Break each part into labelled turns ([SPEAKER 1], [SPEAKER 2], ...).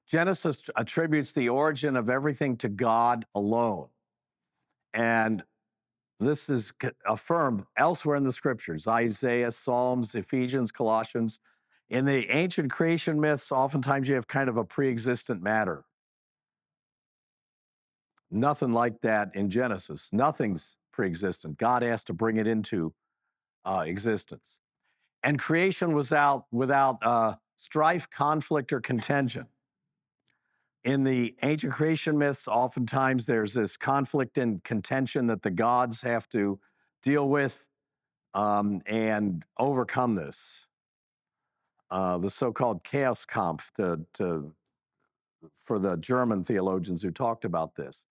[SPEAKER 1] Genesis attributes the origin of everything to God alone. And this is affirmed elsewhere in the scriptures: Isaiah, Psalms, Ephesians, Colossians. In the ancient creation myths, oftentimes you have kind of a pre-existent matter. Nothing like that in Genesis. Nothing's pre-existent. God has to bring it into existence. And creation was without strife, conflict, or contention. In the ancient creation myths, oftentimes there's this conflict and contention that the gods have to deal with and overcome this. The so-called Chaos Kampf for the German theologians who talked about this.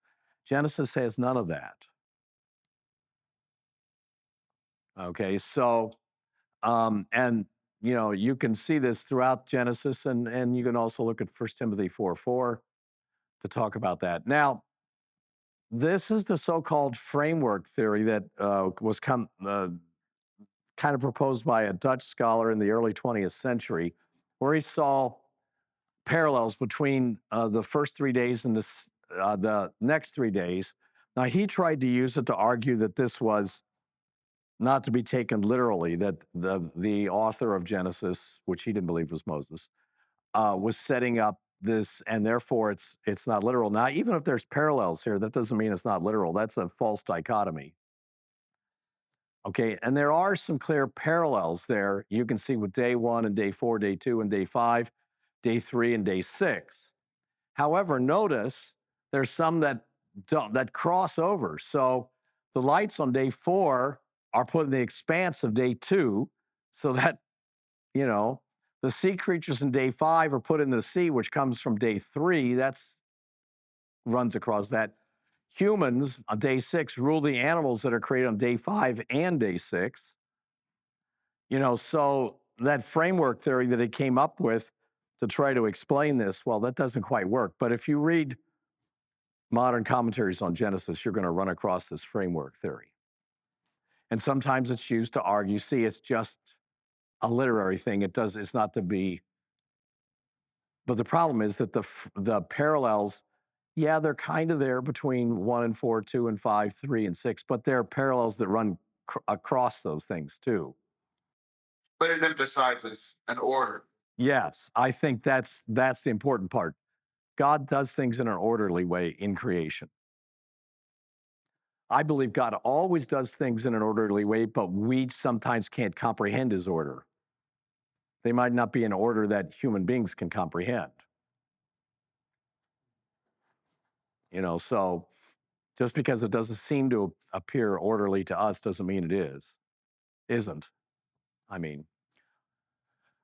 [SPEAKER 1] Genesis has none of that. Okay, so, and you can see this throughout Genesis, and you can also look at 1 Timothy 4:4 to talk about that. Now, this is the so-called framework theory that was kind of proposed by a Dutch scholar in the early 20th century, where he saw parallels between the first 3 days and the next 3 days. Now, he tried to use it to argue that this was not to be taken literally, that the author of Genesis, which he didn't believe was Moses, was setting up this, and therefore it's not literal. Now, even if there's parallels here, that doesn't mean it's not literal. That's a false dichotomy. Okay, and there are some clear parallels there. You can see with day 1 and day 4, day 2 and day 5, day 3 and day 6. However, notice there's some that cross over. So the lights on day 4 are put in the expanse of day 2, so that, the sea creatures in day 5 are put in the sea, which comes from day 3. That's runs across that. Humans on day 6 rule the animals that are created on day 5 and day 6. So that framework theory that it came up with to try to explain this, well, that doesn't quite work. But if you read modern commentaries on Genesis, you're going to run across this framework theory. And sometimes it's used to argue, see, it's just a literary thing. It's not to be. But the problem is that the parallels, yeah, they're kind of there between 1 and 4, 2 and 5, 3 and 6, but there are parallels that run across those things too.
[SPEAKER 2] But it emphasizes an order.
[SPEAKER 1] Yes, I think that's the important part. God does things in an orderly way in creation. I believe God always does things in an orderly way, but we sometimes can't comprehend his order. They might not be in order that human beings can comprehend. So just because it doesn't seem to appear orderly to us doesn't mean it isn't.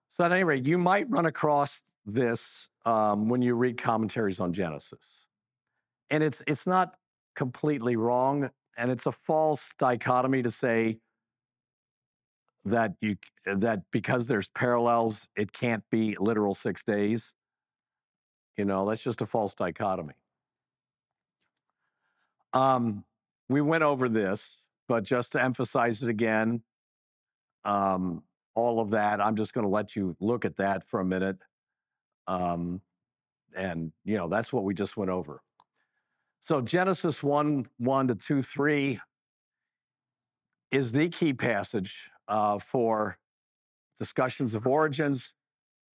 [SPEAKER 1] So at any rate, you might run across this when you read commentaries on Genesis. And it's not completely wrong, and it's a false dichotomy to say that because there's parallels, it can't be literal 6 days. That's just a false dichotomy. We went over this, but just to emphasize it again, all of that, I'm just going to let you look at that for a minute. And that's what we just went over. So Genesis 1:1 to 2:3 is the key passage for discussions of origins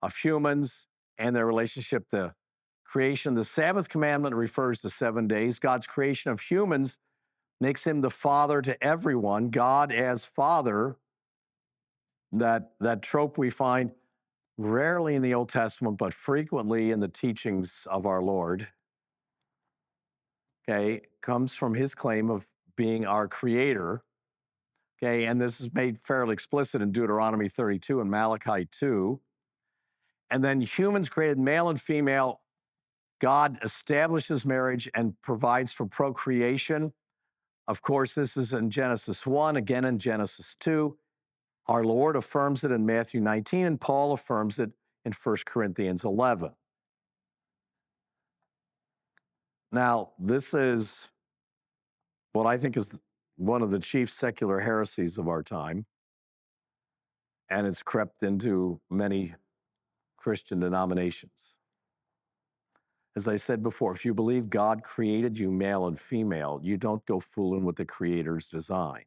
[SPEAKER 1] of humans and their relationship to creation. The Sabbath commandment refers to 7 days. God's creation of humans makes him the father to everyone. God as father, that trope we find rarely in the Old Testament, but frequently in the teachings of our Lord, okay, comes from his claim of being our creator. Okay, and this is made fairly explicit in Deuteronomy 32 and Malachi 2. And then humans created male and female. God establishes marriage and provides for procreation. Of course, this is in Genesis 1, again in Genesis 2. Our Lord affirms it in Matthew 19, and Paul affirms it in 1 Corinthians 11. Now, this is what I think is one of the chief secular heresies of our time, and it's crept into many Christian denominations. As I said before, if you believe God created you male and female, you don't go fooling with the Creator's design.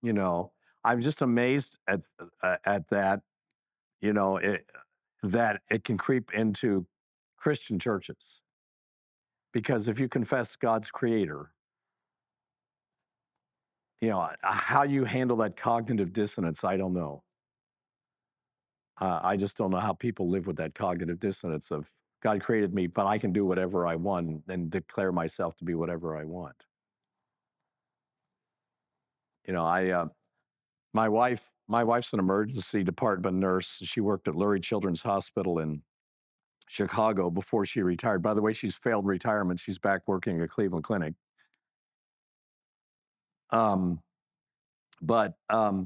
[SPEAKER 1] You know, I'm just amazed at that. You know, that it can creep into Christian churches because if you confess God's Creator, how you handle that cognitive dissonance, I don't know. I just don't know how people live with that cognitive dissonance of God created me, but I can do whatever I want and declare myself to be whatever I want. You know, my wife's an emergency department nurse. She worked at Lurie Children's Hospital in Chicago before she retired. By the way, she's failed retirement. She's back working at Cleveland Clinic. Um, but uh,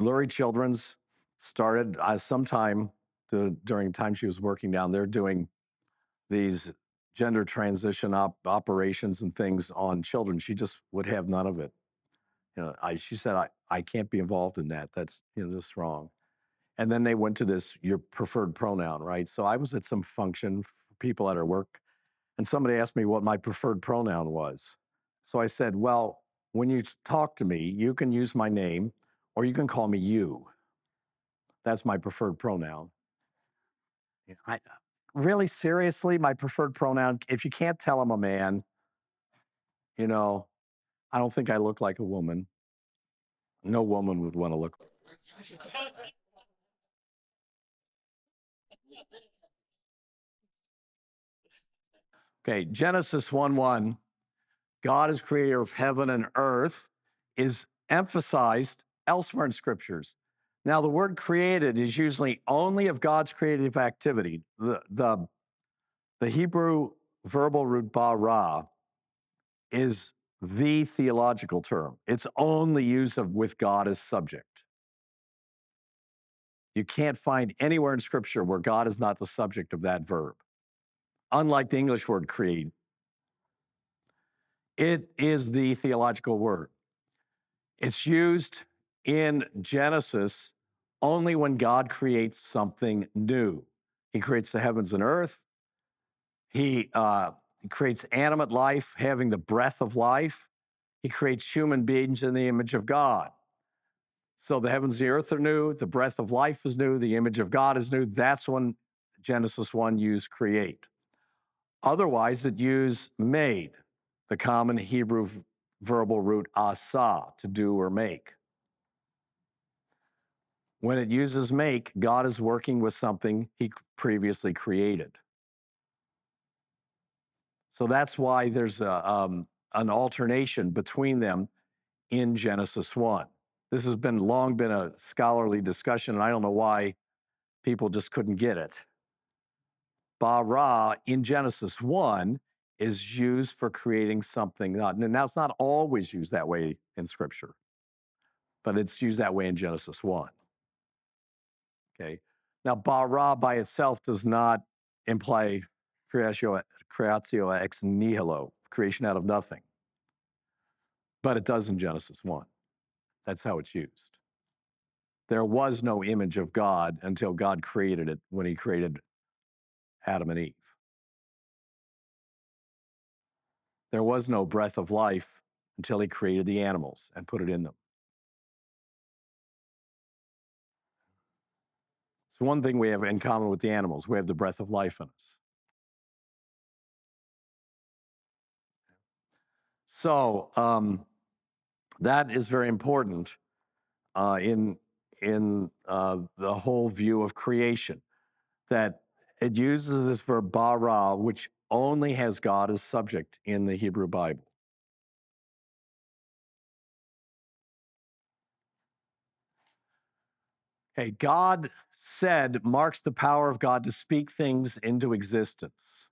[SPEAKER 1] Lurie Children's started sometime during the time she was working down there doing these gender transition operations and things on children. She just would have none of it. She said, I can't be involved in that. That's just wrong. And then they went to this your preferred pronoun, right? So I was at some function for people at her work, and somebody asked me what my preferred pronoun was. So I said, well, when you talk to me, you can use my name or you can call me you. That's my preferred pronoun. I really seriously, my preferred pronoun, if you can't tell I'm a man, you know, I don't think I look like a woman. No woman would want to look. Okay, Genesis 1:1, God is creator of heaven and earth, is emphasized elsewhere in scriptures. Now, the word created is usually only of God's creative activity. The Hebrew verbal root bara is the theological term. It's only used with God as subject. You can't find anywhere in scripture where God is not the subject of that verb. Unlike the English word create, it is the theological word. It's used in Genesis only when God creates something new. He creates the heavens and earth. He creates animate life, having the breath of life. He creates human beings in the image of God. So the heavens and the earth are new, the breath of life is new, the image of God is new. That's when Genesis 1 used create. Otherwise, it used made, the common Hebrew verbal root asa, to do or make. When it uses make, God is working with something he previously created. So that's why there's an alternation between them in Genesis 1. This has long been a scholarly discussion, and I don't know why people just couldn't get it. Bara in Genesis 1 is used for creating something. Now, it's not always used that way in Scripture, but it's used that way in Genesis 1. Okay. Now, bara by itself does not imply creatio ex nihilo, creation out of nothing, but it does in Genesis 1. That's how it's used. There was no image of God until God created it when he created Adam and Eve. There was no breath of life until he created the animals and put it in them. It's one thing we have in common with the animals. We have the breath of life in us. So that is very important in the whole view of creation, that it uses this verb bara, which only has God as subject in the Hebrew Bible. Okay, God said marks the power of God to speak things into existence.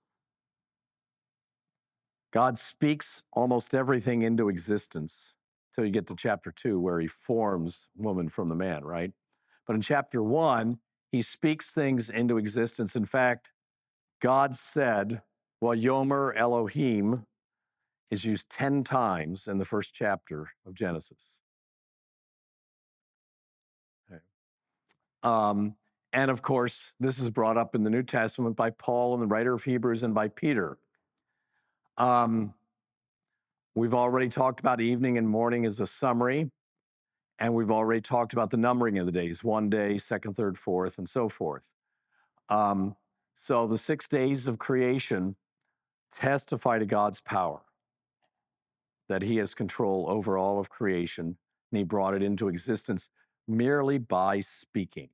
[SPEAKER 1] God speaks almost everything into existence till you get to chapter 2, where he forms woman from the man, right? But in chapter 1, he speaks things into existence. In fact, God said, well, Yomer Elohim is used 10 times in the first chapter of Genesis. Okay. And of course, this is brought up in the New Testament by Paul and the writer of Hebrews and by Peter. Um, we've already talked about evening and morning as a summary, and we've already talked about the numbering of the days, one day, second, third, fourth, and so forth. Um, so the 6 days of creation testify to God's power, that he has control over all of creation, and he brought it into existence merely by speaking.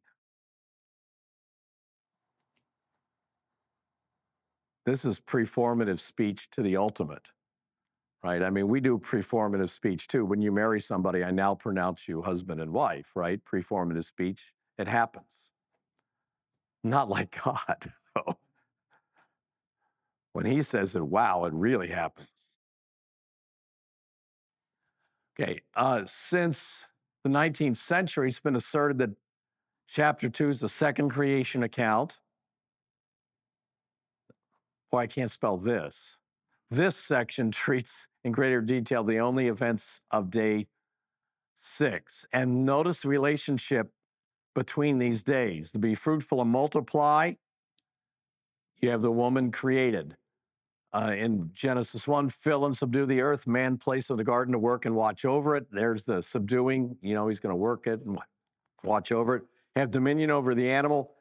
[SPEAKER 1] This is preformative speech to the ultimate, right? I mean, we do preformative speech too. When you marry somebody, I now pronounce you husband and wife, right? Preformative speech, it happens. Not like God, though. When he says it, wow, it really happens. Okay, since the 19th century, it's been asserted that chapter 2 is the second creation account. Boy, I can't spell this. This section treats in greater detail the only events of day 6. And notice the relationship between these days. To be fruitful and multiply, you have the woman created. In Genesis 1, fill and subdue the earth, man placed in the garden to work and watch over it. There's the subduing, he's going to work it and watch over it. Have dominion over the animal.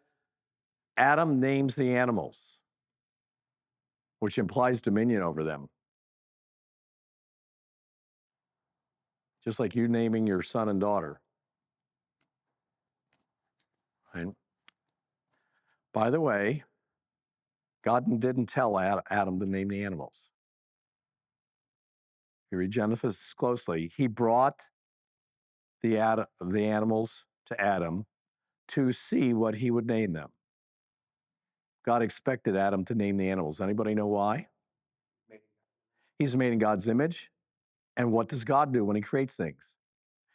[SPEAKER 1] Adam names the animals, which implies dominion over them. Just like you naming your son and daughter. Right? By the way, God didn't tell Adam to name the animals. If you read Genesis closely, he brought the animals to Adam to see what he would name them. God expected Adam to name the animals. Anybody know why? He's made in God's image. And what does God do when he creates things?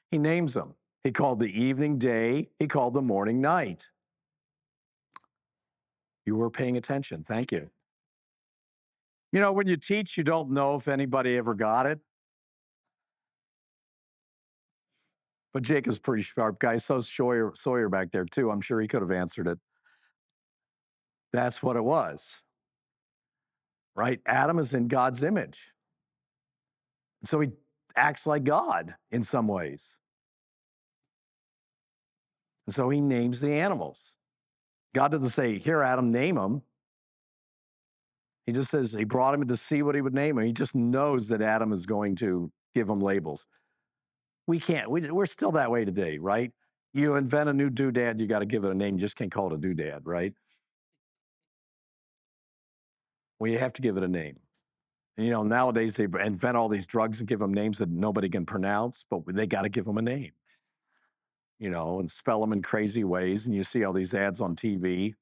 [SPEAKER 1] He names them. He called the evening day. He called the morning night. You were paying attention. Thank you. When you teach, you don't know if anybody ever got it. But Jacob's a pretty sharp guy. So's Sawyer back there, too. I'm sure he could have answered it. That's what it was, right? Adam is in God's image. So he acts like God in some ways. And so he names the animals. God doesn't say, here, Adam, name them. He just says he brought him to see what he would name him. He just knows that Adam is going to give him labels. We can't. We're still that way today, right? You invent a new doodad, you got to give it a name. You just can't call it a doodad, right? Well, you have to give it a name. And, nowadays they invent all these drugs and give them names that nobody can pronounce, but they got to give them a name, and spell them in crazy ways. And you see all these ads on TV.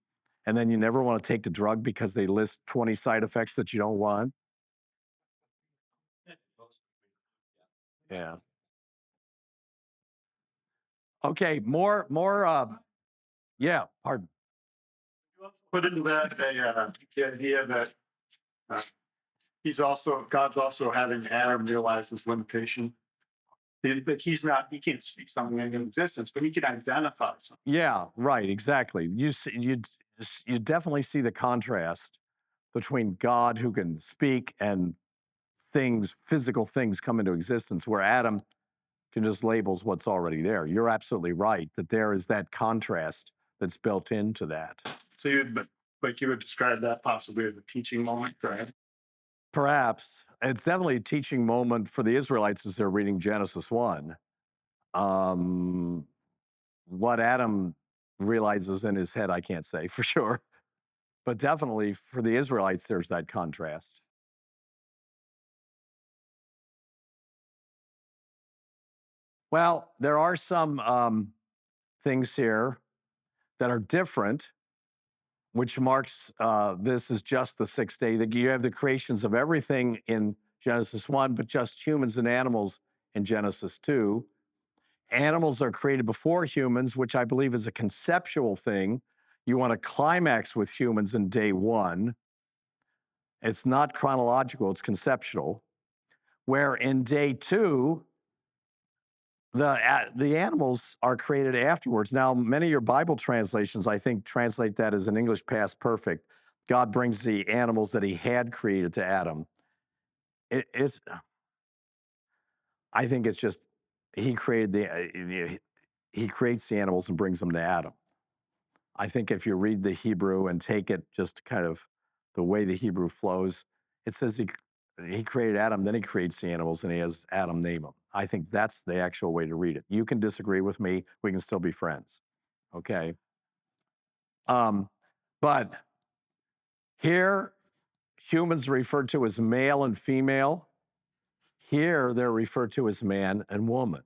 [SPEAKER 1] And then you never want to take the drug because they list 20 side effects that you don't want. Yeah. Okay, yeah, pardon.
[SPEAKER 2] Put into that the idea that uh, God's also having Adam realize his limitation. That he can't speak something into existence, but he can identify something.
[SPEAKER 1] Yeah, right, exactly. You definitely see the contrast between God who can speak and physical things come into existence, where Adam can just labels what's already there. You're absolutely right that there is that contrast that's built into that.
[SPEAKER 2] So you would describe that possibly as a teaching moment, right?
[SPEAKER 1] Perhaps. It's definitely a teaching moment for the Israelites as they're reading Genesis 1. What Adam realizes in his head, I can't say for sure. But definitely for the Israelites, there's that contrast. Well, there are some things here that are different, which marks this is just the 6th day. You have the creations of everything in Genesis 1, but just humans and animals in Genesis 2. Animals are created before humans, which I believe is a conceptual thing. You want to climax with humans in day 1. It's not chronological, it's conceptual. Where in day 2, The animals are created afterwards. Now, many of your Bible translations, I think, translate that as an English past perfect. God brings the animals that He had created to Adam. It's, I think, it's just He created He creates the animals and brings them to Adam. I think if you read the Hebrew and take it just kind of the way the Hebrew flows, it says he created Adam, then he creates the animals and he has Adam name them. I think that's the actual way to read it. You can disagree with me, we can still be friends. Okay. Um, but here, humans are referred to as male and female. Here, they're referred to as man and woman,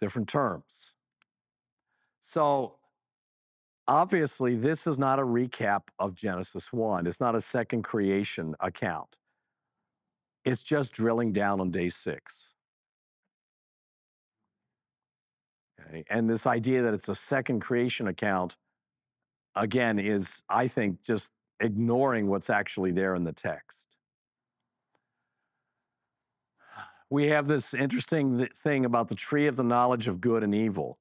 [SPEAKER 1] different terms. So obviously, this is not a recap of Genesis 1. It's not a second creation account. It's just drilling down on day 6. Okay? And this idea that it's a second creation account, again, is, I think, just ignoring what's actually there in the text. We have this interesting thing about the tree of the knowledge of good and evil.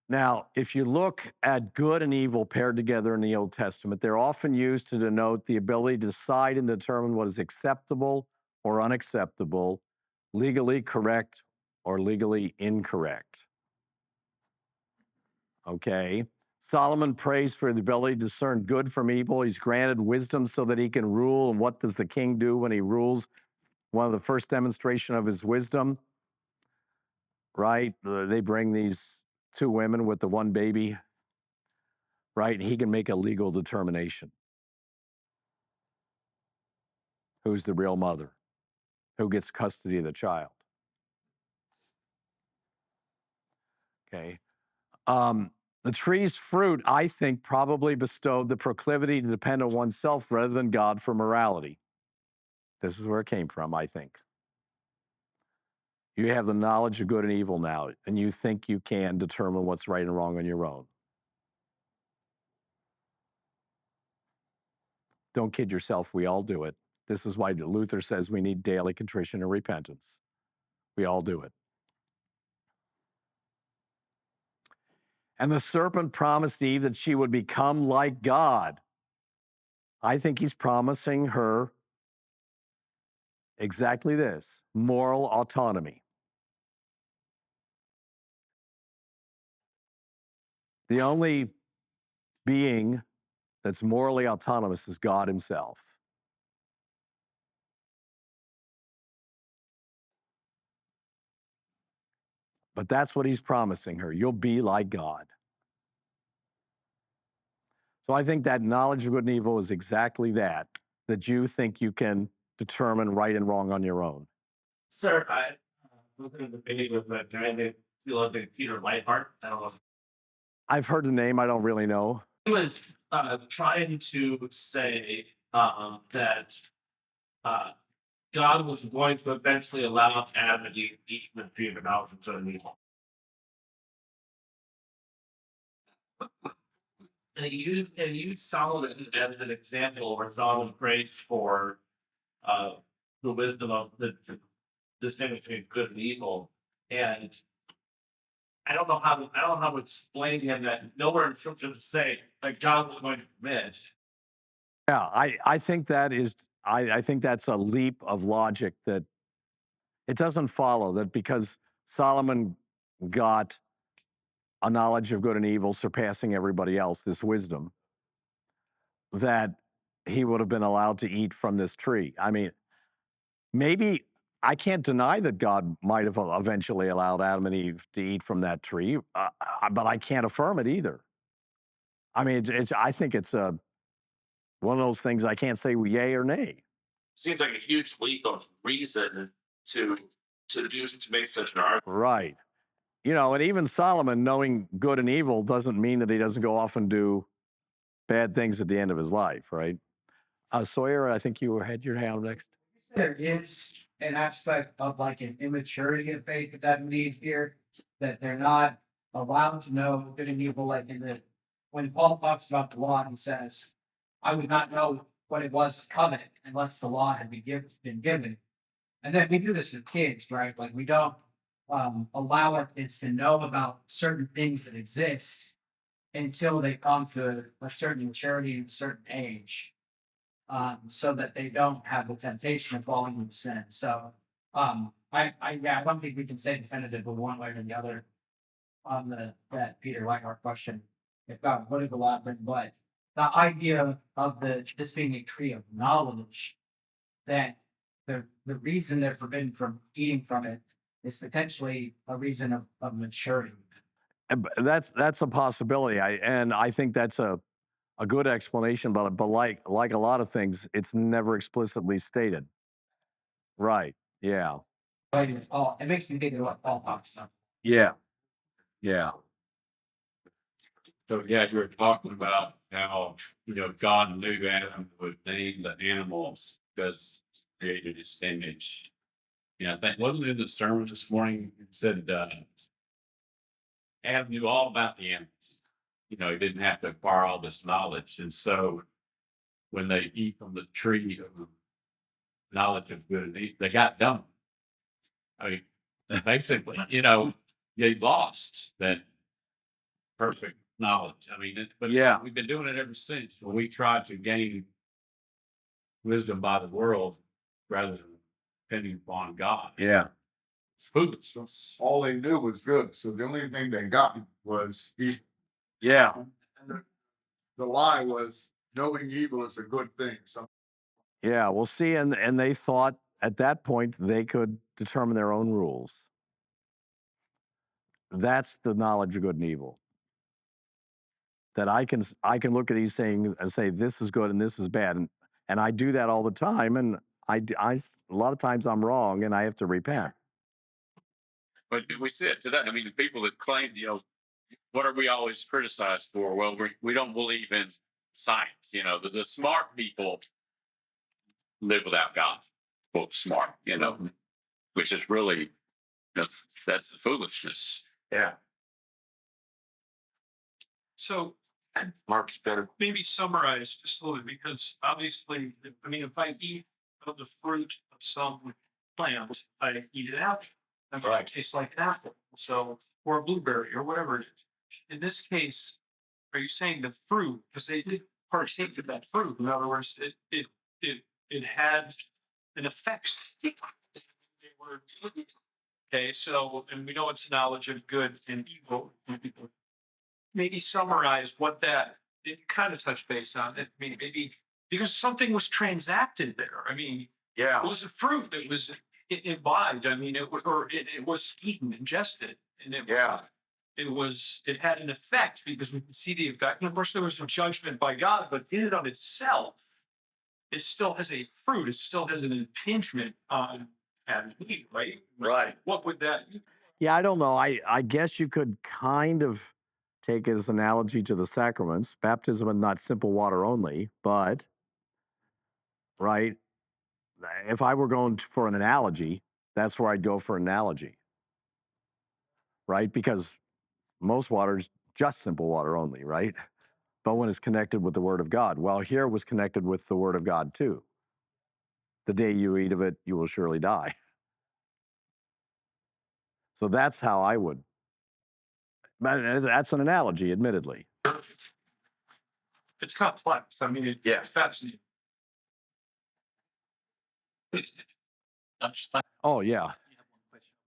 [SPEAKER 1] Now, if you look at good and evil paired together in the Old Testament, they're often used to denote the ability to decide and determine what is acceptable or unacceptable, legally correct or legally incorrect. Okay? Solomon prays for the ability to discern good from evil. He's granted wisdom so that he can rule. And what does the king do when he rules? One of the first demonstration of his wisdom, right? They bring these 2 women with the 1 baby, right? And he can make a legal determination. Who's the real mother? Who gets custody of the child? Okay. The tree's fruit, I think, probably bestowed the proclivity to depend on oneself rather than God for morality. This is where it came from, I think. You have the knowledge of good and evil now, and you think you can determine what's right and wrong on your own. Don't kid yourself, we all do it. This is why Luther says we need daily contrition and repentance. We all do it. And the serpent promised Eve that she would become like God. I think he's promising her exactly this: moral autonomy. The only being that's morally autonomous is God Himself. But that's what He's promising her. You'll be like God. So I think that knowledge of good and evil is exactly that you think you can determine right and wrong on your own.
[SPEAKER 3] Sir, I was in a debate with a guy named theologian Peter Leithart. I don't know if
[SPEAKER 1] I've heard the name, I don't really know.
[SPEAKER 3] he was trying to say that uh, God was going to eventually allow Adam and Eve to eat from the tree of the knowledge of good and evil. And he used Solomon as an example where Solomon prays for the wisdom of the distinguishing good and evil. And I don't know how to explain to him that nowhere in scripture to say that God was going to permit.
[SPEAKER 1] Yeah, I think that is, I think that's a leap of logic that it doesn't follow that because Solomon got a knowledge of good and evil surpassing everybody else, this wisdom, that he would have been allowed to eat from this tree. I mean, maybe I can't deny that God might have eventually allowed Adam and Eve to eat from that tree, but I can't affirm it either. I mean, I think it's one of those things I can't say yay or nay.
[SPEAKER 3] Seems like a huge leap of reason to to make such an argument.
[SPEAKER 1] Right. You know, and even Solomon knowing good and evil doesn't mean that he doesn't go off and do bad things at the end of his life, right? Sawyer, I think you had your hand next.
[SPEAKER 4] There is an aspect of like an immaturity of faith that we need here, that they're not allowed to know good and evil. Like when Paul talks about the law, he says, I would not know what it was to covenant unless the law had been given. And then we do this with kids, right? Like we don't allow it is to know about certain things that exist until they come to a certain maturity and a certain age, so that they don't have the temptation of falling into sin. So, yeah, I don't think we can say definitive one way or the other on that Peter Weingart question. If God would have elaborated, but the idea of this being a tree of knowledge, that the reason they're forbidden from eating from it is potentially a reason of maturity.
[SPEAKER 1] That's a possibility. I think that's a good explanation, but like a lot of things, it's never explicitly stated. Right. Yeah.
[SPEAKER 4] But oh, it makes me think of what Paul talks about.
[SPEAKER 1] Yeah. Yeah.
[SPEAKER 5] So yeah, you were talking about how, God knew Adam would name the animals because he created his image. I think wasn't it in the sermon this morning? It said Adam knew all about the animals. He didn't have to acquire all this knowledge. And so when they eat from the tree of knowledge of good and evil, they got dumb. I mean, basically, they lost that perfect knowledge. I mean, but
[SPEAKER 1] Yeah.
[SPEAKER 5] we've been doing it ever since. When we tried to gain wisdom by the world rather than depending upon God.
[SPEAKER 1] Yeah.
[SPEAKER 5] It's foolishness.
[SPEAKER 6] All they knew was good. So the only thing they got was evil.
[SPEAKER 1] Yeah.
[SPEAKER 6] And the lie was knowing evil is a good thing. So
[SPEAKER 1] Yeah. Well, see, and they thought at that point they could determine their own rules. That's the knowledge of good and evil. That I can look at these things and say this is good and this is bad, and I do that all the time, and a lot of times I'm wrong and I have to repent.
[SPEAKER 5] But we see it today. I mean, the people that claim, what are we always criticized for? Well, we don't believe in science. The smart people live without God. Quote smart, which is really that's the foolishness.
[SPEAKER 1] Yeah.
[SPEAKER 7] So
[SPEAKER 6] Mark's better.
[SPEAKER 7] maybe summarize just a little bit, because obviously, I mean, if I eat of the fruit of some plant, I eat it out. I mean,
[SPEAKER 1] Right.
[SPEAKER 7] it tastes like an apple, so, or a blueberry or whatever it is. In this case, are you saying the fruit, because they did partake of that fruit, in other words, it had an effect. They were, okay, so, and we know it's knowledge of good and evil. Maybe summarize what that, it kind of touched base on it. I mean, maybe because something was transacted there. I mean,
[SPEAKER 1] Yeah.
[SPEAKER 7] it was a fruit that was imbibed. I mean, it was eaten, ingested, and it had an effect because we can see the effect. And of course, there was a judgment by God, but in and of itself, it still has a fruit. It still has an impingement on Adam and Eve, right?
[SPEAKER 1] Right.
[SPEAKER 7] What would that?
[SPEAKER 1] Yeah, I don't know. I guess you could kind of take it as an analogy to the sacraments. Baptism is not simple water only, but right. If I were going for an analogy, that's where I'd go for an analogy. Right? Because most water is just simple water only, right? But when it's connected with the Word of God, well, here it was connected with the Word of God too. The day you eat of it, you will surely die. So that's how I would. But that's an analogy, admittedly.
[SPEAKER 7] It's complex. I mean, it's fascinating.
[SPEAKER 1] Oh yeah.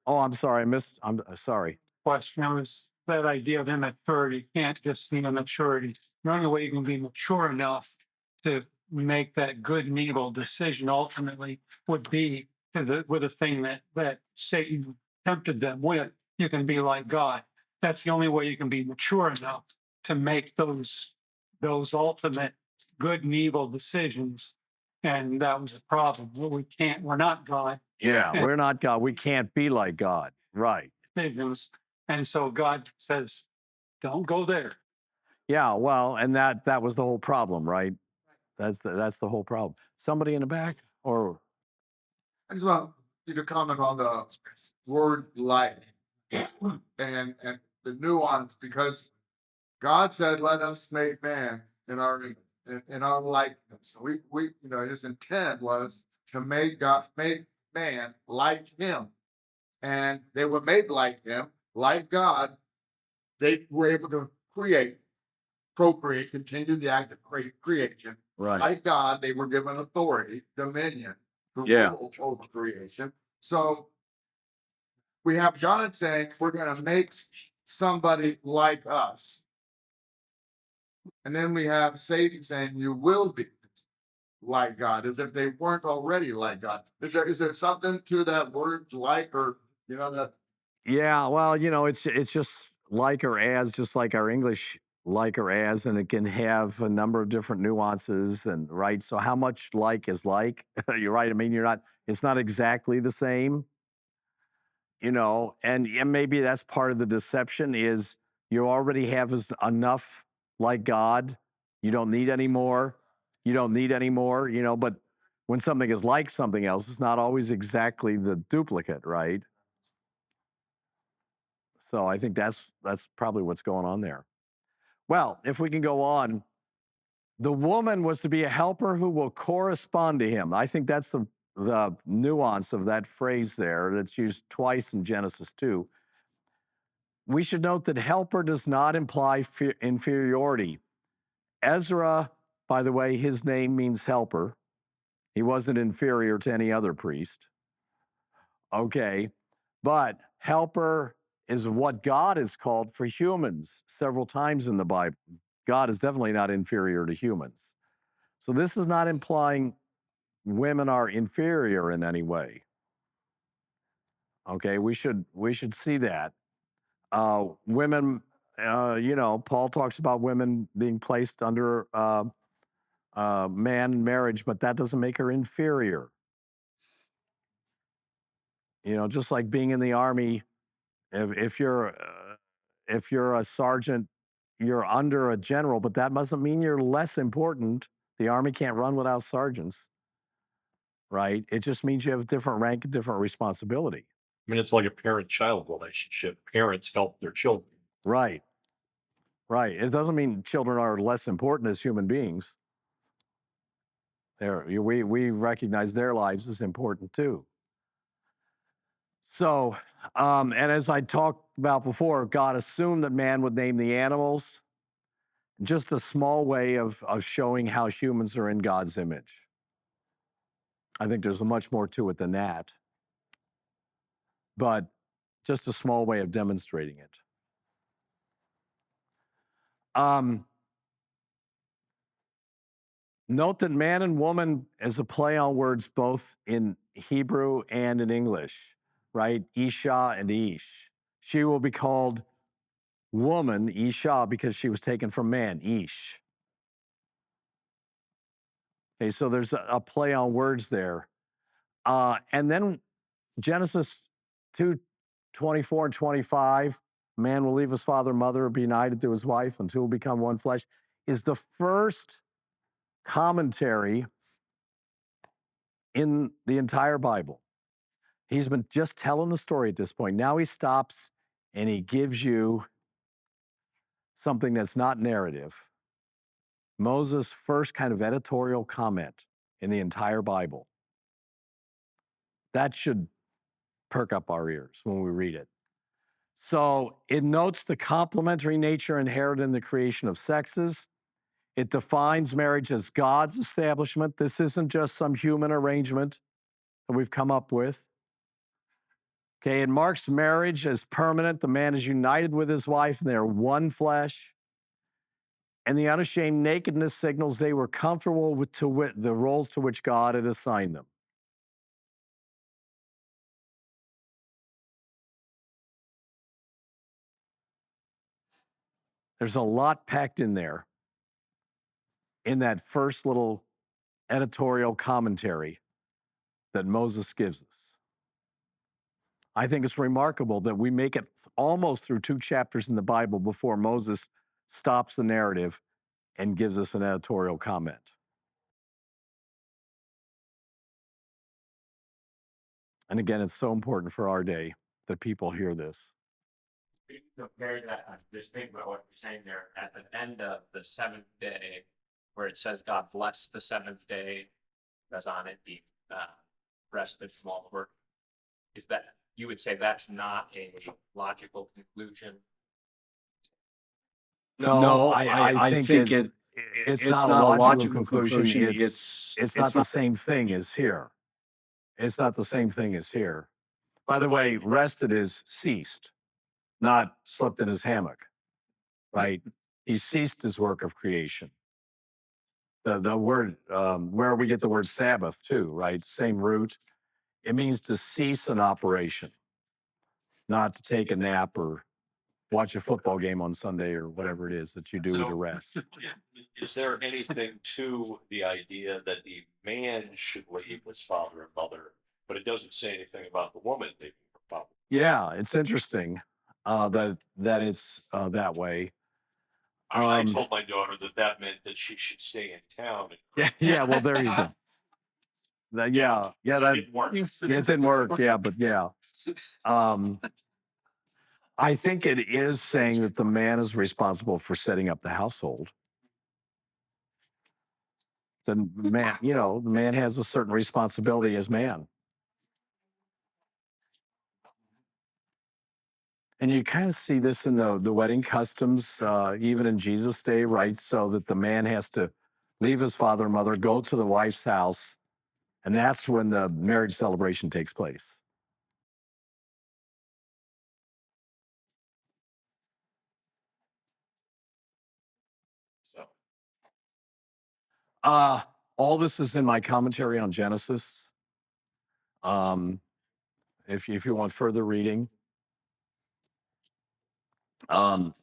[SPEAKER 1] Oh, I'm sorry. I'm sorry.
[SPEAKER 8] Question was that idea of immaturity can't just be immaturity. The only way you can be mature enough to make that good and evil decision ultimately would be with a thing that Satan tempted them with. You can be like God. That's the only way you can be mature enough to make those ultimate good and evil decisions. And that was the problem. Well, we're not God.
[SPEAKER 1] Yeah, we're not God. We can't be like God. Right.
[SPEAKER 8] Decisions. And so God says, don't go there.
[SPEAKER 1] Yeah, well, and that was the whole problem, right? That's the whole problem. Somebody in the back, or
[SPEAKER 6] I just want you to comment on the word light and the nuance, because God said, "Let us make man in our likeness." We his intent was to make man like him. and they were made like him, like God. They were able to create, procreate, continue the act of creation.
[SPEAKER 1] Right.
[SPEAKER 6] Like God, they were given authority, dominion to
[SPEAKER 1] Yeah.
[SPEAKER 6] rule over creation. So we have God saying, we're going to make somebody like us. And then we have Satan saying, you will be like God, as if they weren't already like God. Is there something to that word like, or, that?
[SPEAKER 1] Yeah, well, it's just like or as, just like our English like or as, and it can have a number of different nuances and right. So how much like is like? You're right. I mean, it's not exactly the same, and maybe that's part of the deception is you already have enough like God. You don't need any more. You don't need any more, but when something is like something else, it's not always exactly the duplicate, right? So I think that's probably what's going on there. Well, if we can go on, the woman was to be a helper who will correspond to him. I think that's the nuance of that phrase there that's used twice in Genesis 2. We should note that helper does not imply inferiority. Ezra, by the way, his name means helper. He wasn't inferior to any other priest. Okay. But helper is what God is called for humans several times in the Bible. God is definitely not inferior to humans. So this is not implying women are inferior in any way. Okay, we should see that. Women, Paul talks about women being placed under man in marriage, but that doesn't make her inferior. Just like being in the army, if you're a sergeant, you're under a general, but that doesn't mean you're less important. The army can't run without sergeants, right? It just means you have a different rank and different responsibility.
[SPEAKER 9] I mean, it's like a parent-child relationship. Parents help their children.
[SPEAKER 1] Right. Right. It doesn't mean children are less important as human beings. We recognize their lives as important too. So, and as I talked about before, God assumed that man would name the animals. Just a small way of showing how humans are in God's image. I think there's much more to it than that, but just a small way of demonstrating it. Note that man and woman is a play on words both in Hebrew and in English, right? Isha and Ish. She will be called woman, Isha, because she was taken from man, Ish. Okay, so there's a play on words there. And then Genesis 2:24 and 25, man will leave his father and mother, be united to his wife until will become one flesh, is the first commentary in the entire Bible. He's been just telling the story at this point. Now he stops and he gives you something that's not narrative. Moses' first kind of editorial comment in the entire Bible. That should perk up our ears when we read it. So it notes the complementary nature inherent in the creation of sexes. It defines marriage as God's establishment. This isn't just some human arrangement that we've come up with. Okay, it marks marriage as permanent. The man is united with his wife and they're one flesh. And the unashamed nakedness signals they were comfortable with the roles to which God had assigned them. There's a lot packed in there in that first little editorial commentary that Moses gives us. I think it's remarkable that we make it almost through 2 chapters in the Bible before Moses stops the narrative and gives us an editorial comment. And again, it's so important for our day that people hear this.
[SPEAKER 5] You compare that, just think about what you're saying there, at the end of the seventh day, where it says God blessed the seventh day, because on it he rested from all the work. Is that
[SPEAKER 9] you would say that's not a logical conclusion.
[SPEAKER 1] No, I think it's not a logical conclusion. It's not the same thing as here. It's not the same thing as here. By the way, rested is ceased, not slept in his hammock, right? He ceased his work of creation. The word where we get the word Sabbath too, right? Same root. It means to cease an operation, not to take a nap or watch a football game on Sunday or whatever it is that you do to rest.
[SPEAKER 9] Is there anything to the idea that the man should leave his father and mother, but it doesn't say anything about the woman leaving her father?
[SPEAKER 1] Yeah, it's interesting that it's that way.
[SPEAKER 9] I told my daughter that meant that she should stay in town.
[SPEAKER 1] Yeah. Well, there you go. That, yeah. That
[SPEAKER 9] Didn't work.
[SPEAKER 1] it didn't work. Yeah, but yeah. I think it is saying that the man is responsible for setting up the household. The man, the man has a certain responsibility as man. And you kind of see this in the wedding customs, even in Jesus' day, right? So that the man has to leave his father and mother, go to the wife's house, and that's when the marriage celebration takes place.
[SPEAKER 9] So
[SPEAKER 1] All this is in my commentary on Genesis. If you want further reading,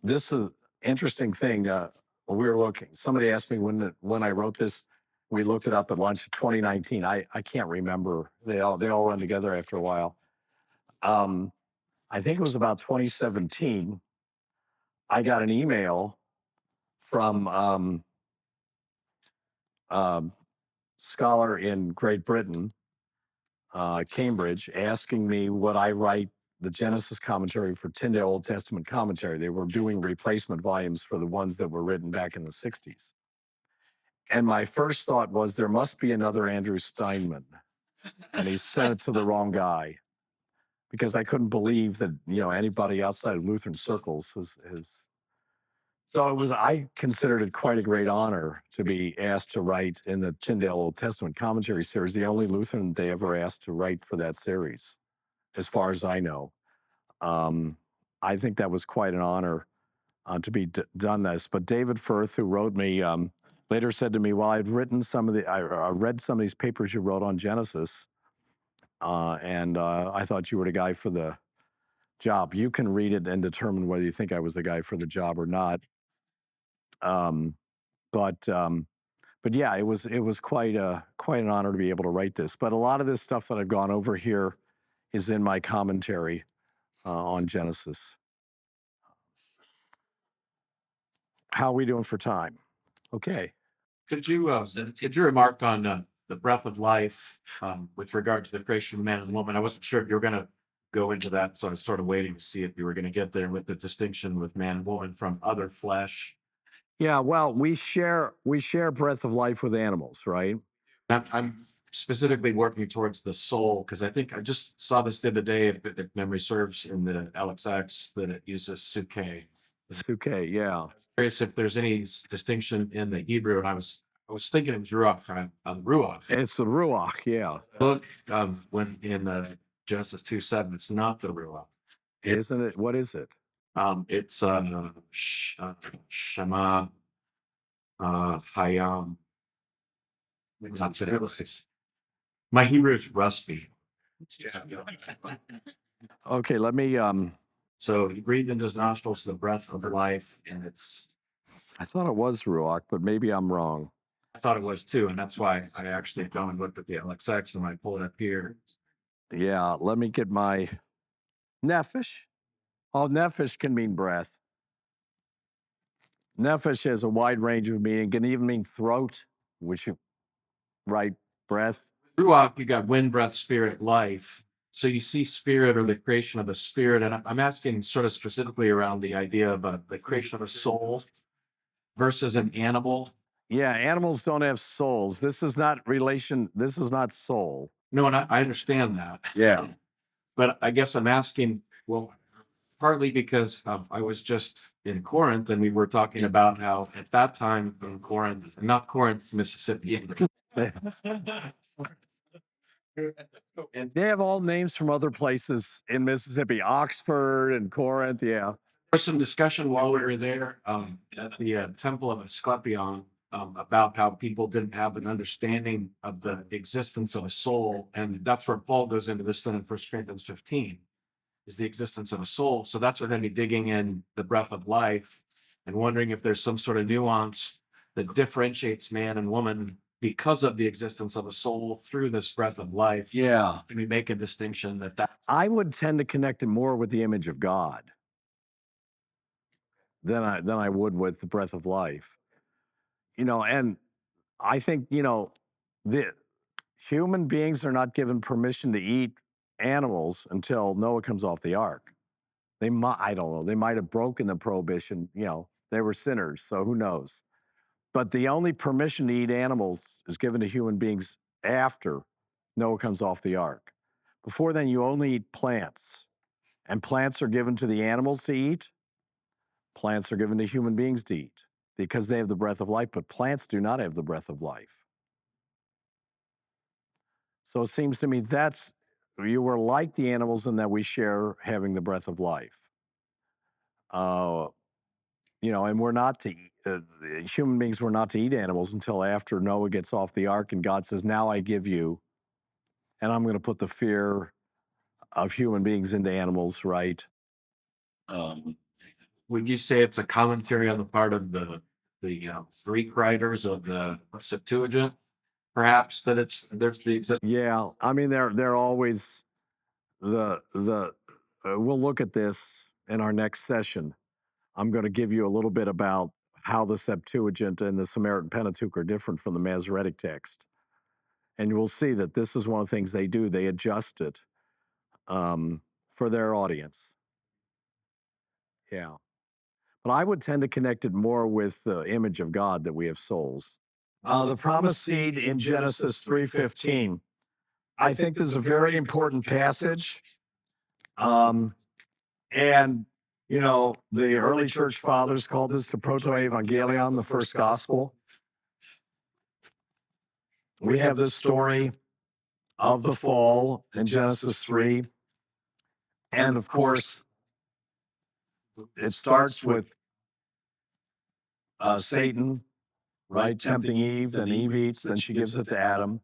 [SPEAKER 1] this is interesting thing. When we were looking, somebody asked me when I wrote this. We looked it up at lunch 2019. I can't remember. They all run together after a while. I think it was about 2017. I got an email from scholar in Great Britain, Cambridge, asking me would I write the Genesis commentary for Tyndale Old Testament commentary. They were doing replacement volumes for the ones that were written back in the 60s. And my first thought was there must be another Andrew Steinmann. And he sent it to the wrong guy because I couldn't believe that, anybody outside of Lutheran circles is. So I considered it quite a great honor to be asked to write in the Tyndale Old Testament commentary series, the only Lutheran they ever asked to write for that series, as far as I know. I think that was quite an honor to be done this. But David Firth, who wrote me, later said to me, well, I read some of these papers you wrote on Genesis, and I thought you were the guy for the job. You can read it and determine whether you think I was the guy for the job or not. But yeah, it was quite an honor to be able to write this. But a lot of this stuff that I've gone over here is in my commentary on Genesis. How are we doing for time? Okay.
[SPEAKER 5] Could you remark on the breath of life with regard to the creation of man and woman? I wasn't sure if you were going to go into that, so I was sort of waiting to see if you were going to get there with the distinction with man and woman from other flesh.
[SPEAKER 1] Yeah, well, we share breath of life with animals, right?
[SPEAKER 5] I'm specifically working towards the soul because I think I just saw this the other day, if memory serves, in the LXX that it uses suke.
[SPEAKER 1] Suke, yeah.
[SPEAKER 5] Curious if there's any distinction in the Hebrew, and I was thinking it was ruach, ruach.
[SPEAKER 1] It's the ruach, yeah.
[SPEAKER 5] Look, when in Genesis 2:7, it's not the ruach.
[SPEAKER 1] Isn't it? What is it?
[SPEAKER 5] It's Shema Hayam. My Hebrew is rusty.
[SPEAKER 1] Okay, let me
[SPEAKER 5] So he breathed into his nostrils the breath of life, and
[SPEAKER 1] I thought it was ruach, but maybe I'm wrong.
[SPEAKER 5] I thought it was too, and that's why I actually gone and looked at the LXX, and I pull it up here.
[SPEAKER 1] Yeah, let me get my nephesh. Oh, nephesh can mean breath. Nephesh has a wide range of meaning. Can even mean throat, which right, breath.
[SPEAKER 5] Ruach, you got wind, breath, spirit, life. So you see spirit, or the creation of a spirit, and I'm asking sort of specifically around the idea of the creation of a soul versus an animal.
[SPEAKER 1] Yeah, animals don't have souls. This is not relation. This is not soul.
[SPEAKER 5] No, and I understand that.
[SPEAKER 1] Yeah.
[SPEAKER 10] But I guess I'm asking, well, partly because I was just in Corinth and we were talking about how at that time in Corinth, not Corinth, Mississippi.
[SPEAKER 1] And they have all names from other places in Mississippi, Oxford and Corinth. Yeah.
[SPEAKER 10] Was some discussion while we were there at the Temple of Asclepion about how people didn't have an understanding of the existence of a soul, and that's where Paul goes into this then in 1 Corinthians 15, is the existence of a soul. So that's what I'm digging in the breath of life and wondering if there's some sort of nuance that differentiates man and woman because of the existence of a soul through this breath of life.
[SPEAKER 1] Yeah.
[SPEAKER 10] Can we make a distinction that
[SPEAKER 1] I would tend to connect it more with the image of God than I would with the breath of life. And I think, the human beings are not given permission to eat animals until Noah comes off the ark. I don't know, they might have broken the prohibition, they were sinners, so who knows? But the only permission to eat animals is given to human beings after Noah comes off the ark. Before then, you only eat plants, and plants are given to the animals to eat. Plants are given to human beings to eat because they have the breath of life, but plants do not have the breath of life. So it seems to me you were like the animals in that we share having the breath of life. And we're not to human beings were not to eat animals until after Noah gets off the ark and God says, now I give you, and I'm going to put the fear of human beings into animals, right?
[SPEAKER 10] would you say it's a commentary on the part of the Greek writers of the Septuagint, perhaps, that there's the existence?
[SPEAKER 1] Yeah, I mean they're always we'll look at this in our next session. I'm going to give you a little bit about how the Septuagint and the Samaritan Pentateuch are different from the Masoretic text. And you will see that this is one of the things they do. They adjust it for their audience. Yeah. But I would tend to connect it more with the image of God that we have souls. The promised seed in Genesis 3:15. I think this is a very important passage. And, the early church fathers called this the proto-evangelion, the first gospel. We have this story of the fall in Genesis 3. And of course, it starts with Satan, right, tempting Eve, then Eve eats, then she gives it to Adam,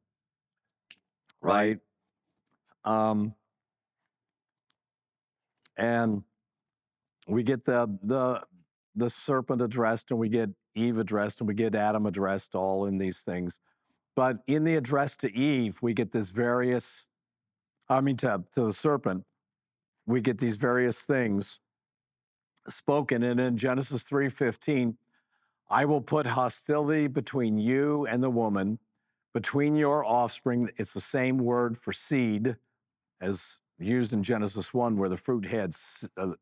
[SPEAKER 1] right? And we get the serpent addressed, and we get Eve addressed, and we get Adam addressed, all in these things. But in the address to Eve, we get to the serpent, we get these various things spoken. And in Genesis 3:15, I will put hostility between you and the woman, between your offspring. It's the same word for seed as used in Genesis 1, where the fruit had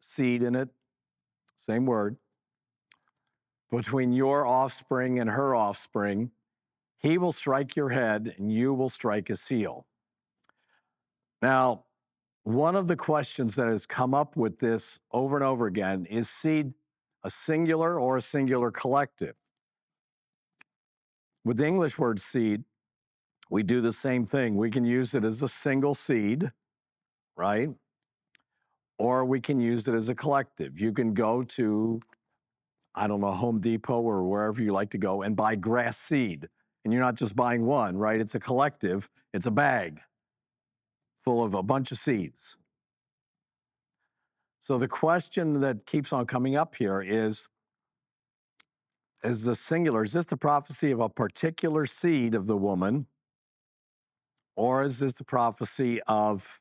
[SPEAKER 1] seed in it. Same word. Between your offspring and her offspring, he will strike your head and you will strike his heel. Now, one of the questions that has come up with this over and over again is seed a singular or a singular collective? With the English word seed, we do the same thing. We can use it as a single seed, right? Or we can use it as a collective. You can go to, Home Depot or wherever you like to go and buy grass seed. And you're not just buying one, right? It's a collective. It's a bag full of a bunch of seeds. So the question that keeps on coming up here is the singular, is this the prophecy of a particular seed of the woman? Or is this the prophecy of,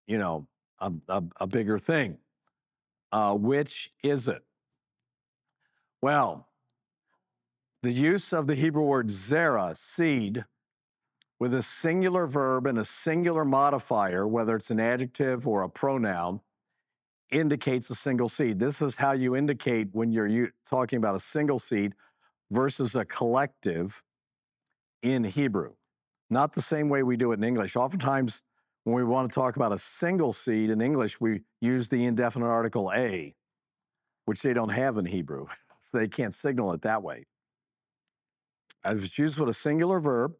[SPEAKER 1] a bigger thing? Which is it? Well, the use of the Hebrew word zera, seed, with a singular verb and a singular modifier, whether it's an adjective or a pronoun, indicates a single seed. This is how you indicate when you're talking about a single seed versus a collective in Hebrew. Not the same way we do it in English. Oftentimes, when we want to talk about a single seed in English, we use the indefinite article a, which they don't have in Hebrew. They can't signal it that way. If it's used with a singular verb,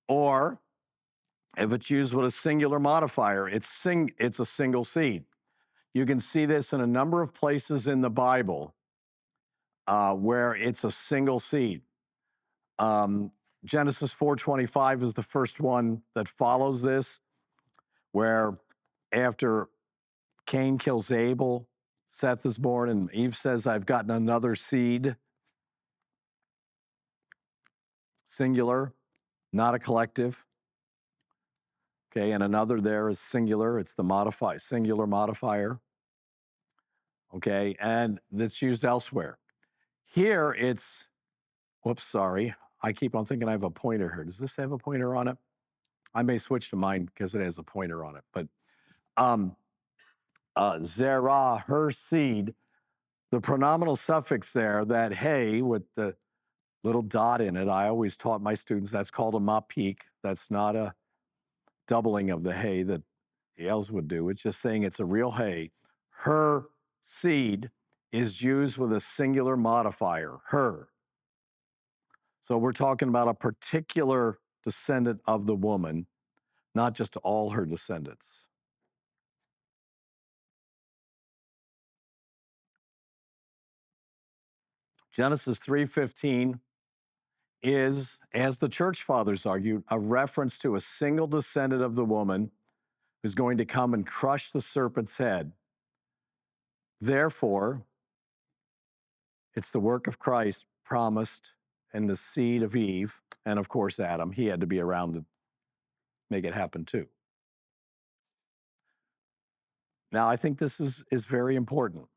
[SPEAKER 1] or if it's used with a singular modifier, it's a single seed. You can see this in a number of places in the Bible where it's a single seed. Genesis 4:25 is the first one that follows this, where after Cain kills Abel, Seth is born, and Eve says, I've gotten another seed. Singular, not a collective. Okay, and another there is singular. It's the singular modifier. Okay, and that's used elsewhere. Here it's, whoops, sorry. I keep on thinking I have a pointer here. Does this have a pointer on it? I may switch to mine because it has a pointer on it. But Zerah, her seed, the pronominal suffix there, that hey with the little dot in it, I always taught my students that's called a mapik. That's not a doubling of the hey that the elves would do. It's just saying it's a real hey. Her seed is used with a singular modifier, her. So we're talking about a particular descendant of the woman, not just all her descendants. Genesis 3:15 is, as the church fathers argued, a reference to a single descendant of the woman who's going to come and crush the serpent's head. Therefore, it's the work of Christ promised in the seed of Eve, and of course Adam. He had to be around to make it happen too. Now, I think this is very important.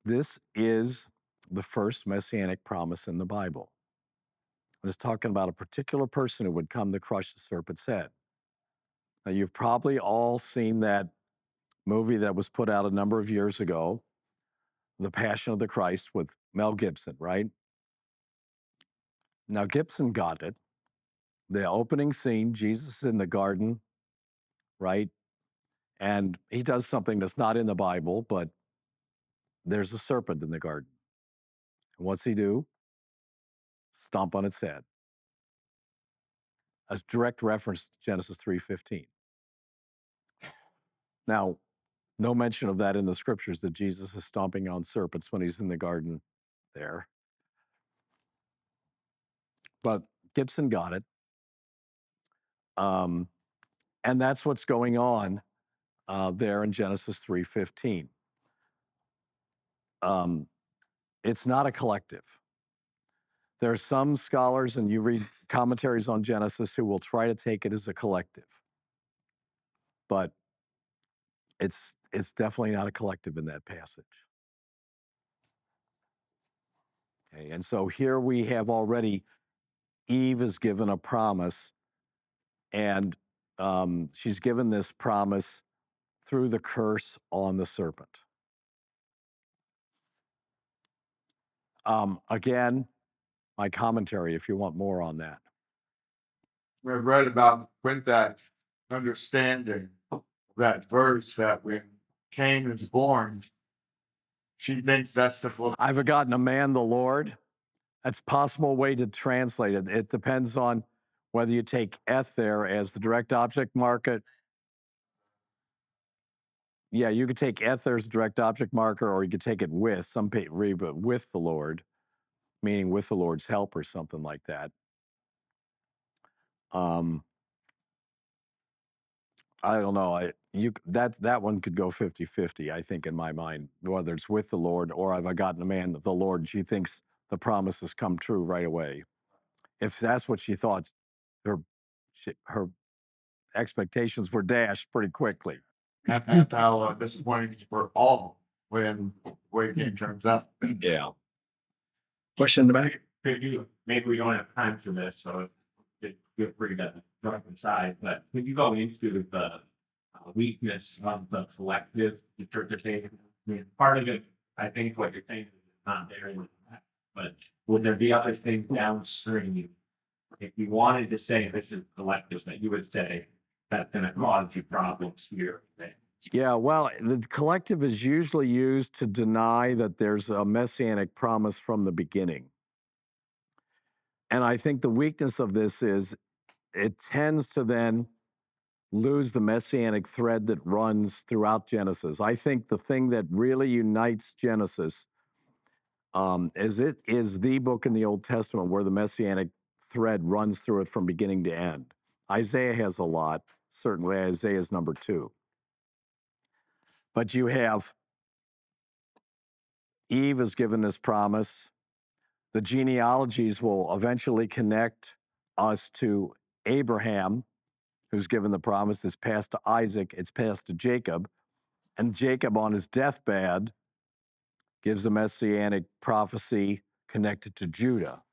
[SPEAKER 1] This is the first messianic promise in the Bible. It's talking about a particular person who would come to crush the serpent's head. Now, you've probably all seen that movie that was put out a number of years ago, The Passion of the Christ with Mel Gibson, right? Now, Gibson got it. The opening scene, Jesus in the garden, right? And he does something that's not in the Bible, but there's a serpent in the garden. And what's he do? Stomp on its head. A direct reference to Genesis 3:15. Now, no mention of that in the scriptures that Jesus is stomping on serpents when he's in the garden there. But Gibson got it. And that's what's going on there in Genesis 3:15. It's not a collective. There are some scholars, and you read commentaries on Genesis, who will try to take it as a collective. But it's definitely not a collective in that passage. Okay, and so here we have already Eve is given a promise, and she's given this promise through the curse on the serpent. Again, my commentary, if you want more on that.
[SPEAKER 6] We've read about with that understanding, that verse that when Cain is born, she thinks that's the full.
[SPEAKER 1] I've begotten a man, the Lord. That's a possible way to translate it. It depends on whether you take eth there as the direct object marker. Yeah, you could take eth there as a direct object marker, or you could take it with, some people read, but with the Lord, meaning with the Lord's help or something like that. I don't know. That one could go 50-50, I think, in my mind, whether it's with the Lord or I've gotten a man, the Lord. She thinks the promise has come true right away. If that's what she thought, her expectations were dashed pretty quickly.
[SPEAKER 6] And how disappointing for all when the way the game turns out.
[SPEAKER 1] Yeah. Question in the back?
[SPEAKER 3] Could you, maybe we don't have time for this, so feel free to jump inside, but could you go into the weakness of the collective interpretation? I mean, part of it, I think what you're saying is not there in the text, but would there be other things downstream if you wanted to say this is collective, that you would say that's gonna cause you problems here.
[SPEAKER 1] Yeah, well, the collective is usually used to deny that there's a messianic promise from the beginning. And I think the weakness of this is it tends to then lose the messianic thread that runs throughout Genesis. I think the thing that really unites Genesis is it is the book in the Old Testament where the messianic thread runs through it from beginning to end. Isaiah has a lot, certainly Isaiah is number 2. But you have Eve is given this promise. The genealogies will eventually connect us to Abraham, who's given the promise. It's passed to Isaac, it's passed to Jacob. And Jacob, on his deathbed, gives the messianic prophecy connected to Judah.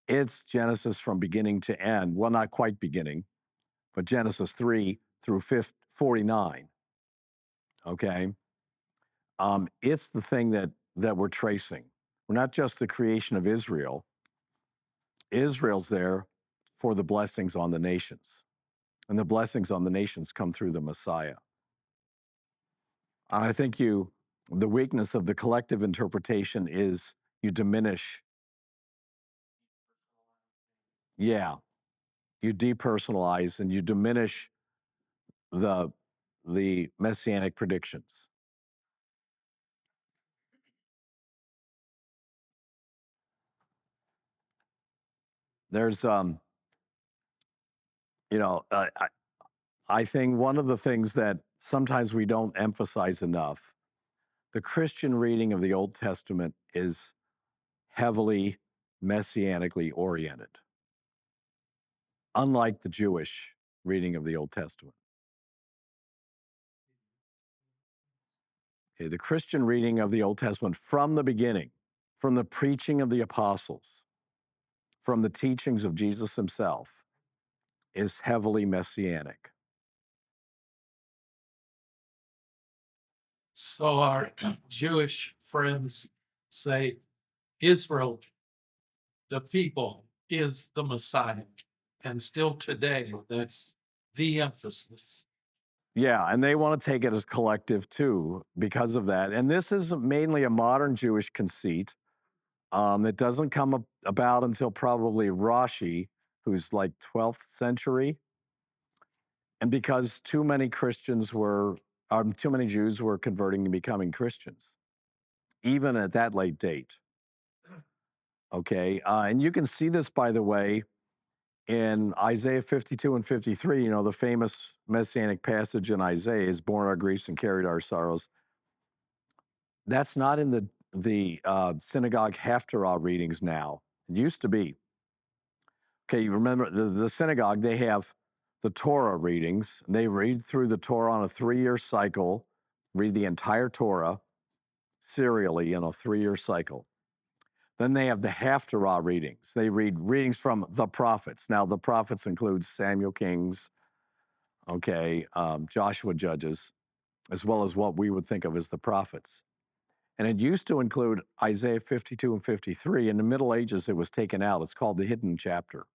[SPEAKER 1] It's Genesis from beginning to end. Well, not quite beginning, but Genesis 3 through 49. Okay? It's the thing that we're tracing. We're not just the creation of Israel. Israel's there for the blessings on the nations. And the blessings on the nations come through the Messiah. I think the weakness of the collective interpretation is you diminish. Yeah, you depersonalize and you diminish the messianic predictions. There's you know, I think one of the things that sometimes we don't emphasize enough, the Christian reading of the Old Testament is heavily messianically oriented, unlike the Jewish reading of the Old Testament. Okay, the Christian reading of the Old Testament from the beginning, from the preaching of the apostles, from the teachings of Jesus himself, is heavily messianic.
[SPEAKER 11] So our Jewish friends say Israel, the people, is the Messiah. And still today, that's the emphasis.
[SPEAKER 1] Yeah, and they want to take it as collective too because of that. And this is mainly a modern Jewish conceit. It doesn't come about until probably Rashi, who's like 12th century. And because too many too many Jews were converting and becoming Christians, even at that late date. Okay, and you can see this, by the way, in Isaiah 52 and 53, the famous messianic passage in Isaiah is borne our griefs and carried our sorrows. That's not in the synagogue Haftarah readings now. It used to be. Okay, you remember the synagogue, they have the Torah readings. They read through the Torah on a 3-year cycle, read the entire Torah serially in a 3-year cycle. Then they have the Haftarah readings. They read readings from the prophets. Now, the prophets include Samuel, Kings, Joshua, Judges, as well as what we would think of as the prophets. And it used to include Isaiah 52 and 53. In the Middle Ages, it was taken out. It's called the hidden chapter.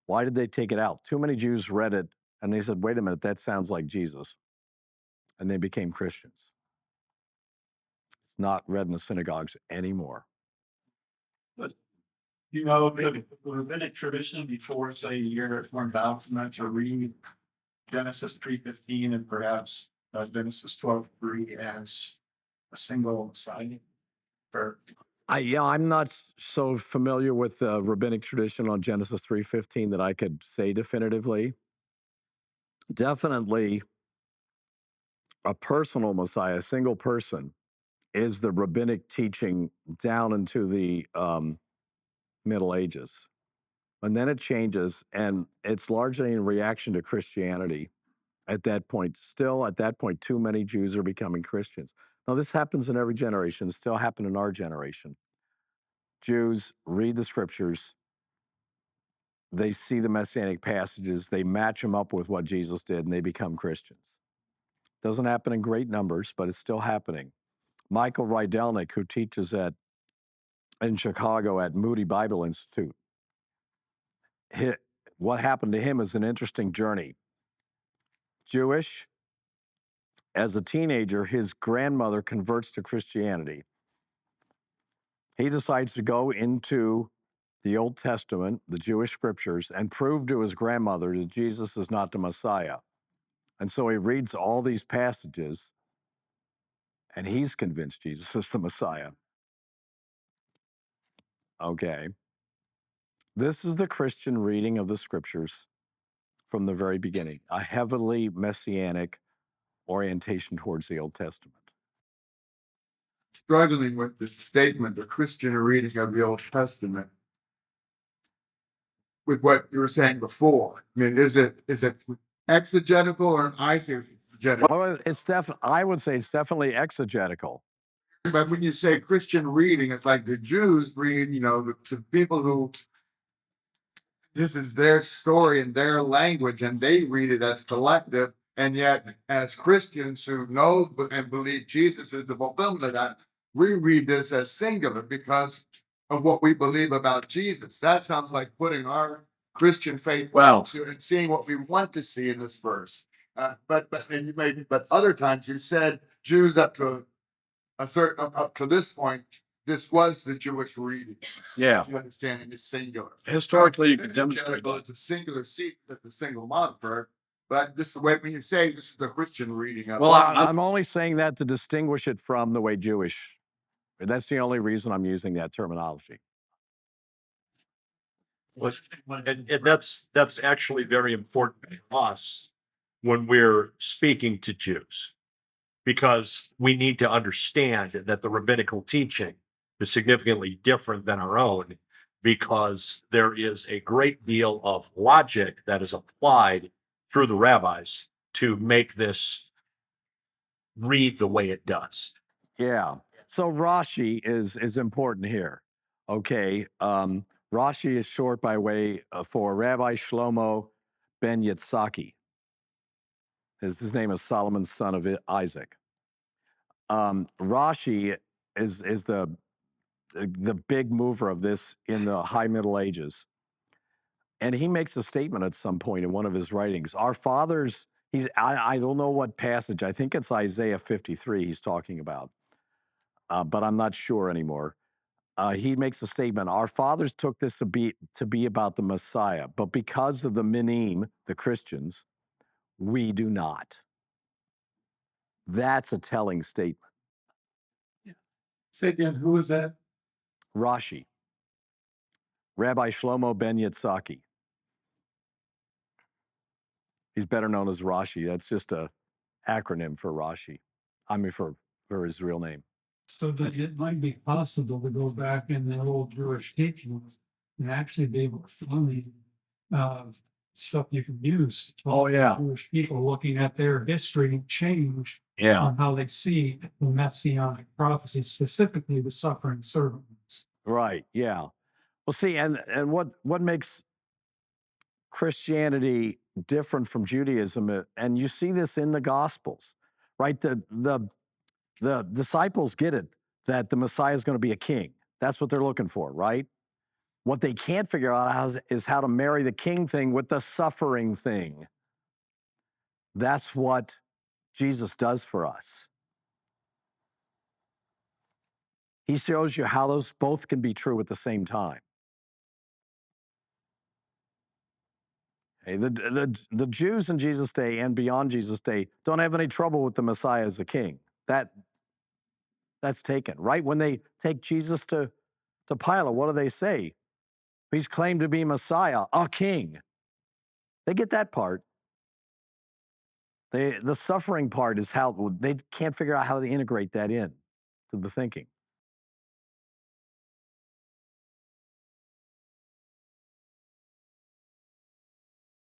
[SPEAKER 1] Why did they take it out? Too many Jews read it, and they said, wait a minute, that sounds like Jesus. And they became Christians. It's not read in the synagogues anymore.
[SPEAKER 2] But the rabbinic tradition before, say, year 1000 to read Genesis 3:15 and perhaps Genesis 12:3 as a single sign for.
[SPEAKER 1] I'm not so familiar with the rabbinic tradition on Genesis 3:15 that I could say definitively. Definitely, a personal Messiah, a single person, is the rabbinic teaching down into the Middle Ages. And then it changes, and it's largely in reaction to Christianity at that point. Still, at that point, too many Jews are becoming Christians. Now, this happens in every generation, still happened in our generation. Jews read the scriptures, they see the messianic passages, they match them up with what Jesus did, and they become Christians. Doesn't happen in great numbers, but it's still happening. Michael Rydelnik, who teaches in Chicago at Moody Bible Institute, hi- what happened to him is an interesting journey. Jewish, as a teenager, his grandmother converts to Christianity. He decides to go into the Old Testament, the Jewish scriptures, and prove to his grandmother that Jesus is not the Messiah. And so he reads all these passages and he's convinced Jesus is the Messiah. Okay. This is the Christian reading of the scriptures from the very beginning, a heavily messianic orientation towards the Old Testament.
[SPEAKER 6] Struggling with this statement, the Christian reading of the Old Testament, with what you were saying before. I mean, is it exegetical or eisegetical?
[SPEAKER 1] Well, I would say it's definitely exegetical.
[SPEAKER 6] But when you say Christian reading, it's like the Jews read, the people who this is their story in their language, and they read it as collective. And yet, as Christians who know and believe Jesus is the fulfillment of that, we read this as singular because of what we believe about Jesus. That sounds like putting our Christian faith and seeing what we want to see in this verse. But other times you said Jews up to this point, this was the Jewish reading.
[SPEAKER 1] Yeah.
[SPEAKER 6] You understand is singular.
[SPEAKER 1] Historically, you can demonstrate
[SPEAKER 6] that. It's a singular seat with a single modifier, but this is the way when you say this is the Christian reading of
[SPEAKER 1] Well, I'm only saying that to distinguish it from the way Jewish. That's the only reason I'm using that terminology.
[SPEAKER 9] And that's actually very important to us when we're speaking to Jews, because we need to understand that the rabbinical teaching is significantly different than our own, because there is a great deal of logic that is applied through the rabbis to make this read the way it does.
[SPEAKER 1] Yeah. So Rashi is important here. Okay. Rashi is short by way for Rabbi Shlomo ben Yitzhaki. His name is Solomon, son of Isaac. Rashi is the big mover of this in the High Middle Ages. And he makes a statement at some point in one of his writings. Our fathers, I don't know what passage, I think it's Isaiah 53 he's talking about, but I'm not sure anymore. He makes a statement, our fathers took this to be about the Messiah, but because of the Minim, the Christians, we do not. That's a telling statement.
[SPEAKER 8] Say again, who is that?
[SPEAKER 1] Rashi, Rabbi Shlomo ben Yitzhaki. He's better known as Rashi. That's just a acronym for Rashi. I mean, for his real name.
[SPEAKER 8] So that it might be possible to go back in the old Jewish teachings and actually be able to find stuff you can use. To talk to Jewish people looking at their history and change on how they see the messianic prophecy, specifically the suffering servants.
[SPEAKER 1] Right. Yeah. Well, see, and what makes Christianity different from Judaism, and you see this in the Gospels, right? The disciples get it that the Messiah is going to be a king. That's what they're looking for, right? What they can't figure out is how to marry the king thing with the suffering thing. That's what Jesus does for us. He shows you how those both can be true at the same time. Okay, the Jews in Jesus' day and beyond Jesus' day don't have any trouble with the Messiah as a king. That's taken, right? When they take Jesus to Pilate, what do they say? He's claimed to be Messiah, a king. They get that part. The suffering part is how they can't figure out how to integrate that in to the thinking.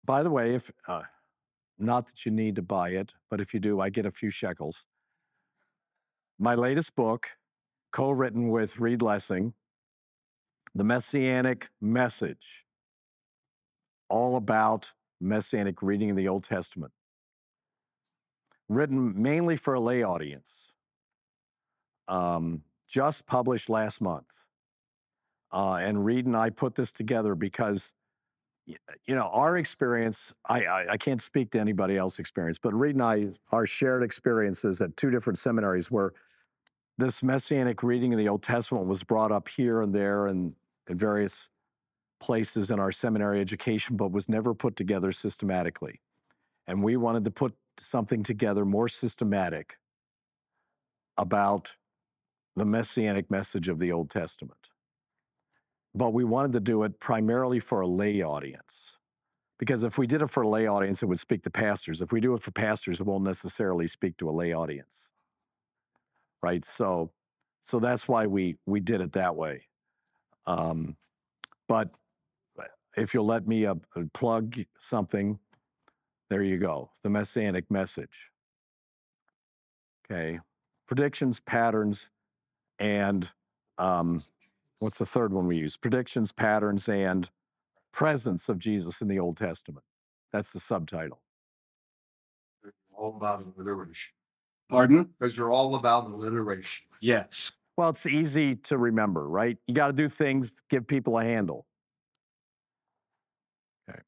[SPEAKER 1] By the way, if not that you need to buy it, but if you do, I get a few shekels. My latest book, co-written with Reed Lessing, The Messianic Message, all about Messianic reading in the Old Testament. Written mainly for a lay audience. Just published last month. And Reed and I put this together because our experience, I can't speak to anybody else's experience, but Reed and I, our shared experiences at two different seminaries where this messianic reading of the Old Testament was brought up here and there and in various places in our seminary education, but was never put together systematically. And we wanted to put something together more systematic about the messianic message of the Old Testament. But we wanted to do it primarily for a lay audience. Because if we did it for a lay audience, it would speak to pastors. If we do it for pastors, it won't necessarily speak to a lay audience. Right? So that's why we did it that way. But if you'll let me plug something, there you go. The messianic message. Okay. Predictions, patterns, and what's the third one we use? Predictions, patterns, and presence of Jesus in the Old Testament. That's the subtitle.
[SPEAKER 6] All about alliteration.
[SPEAKER 1] Pardon?
[SPEAKER 6] Because you're all about alliteration.
[SPEAKER 1] Yes. Well, it's easy to remember, right? You got to do things to give people a handle. Okay.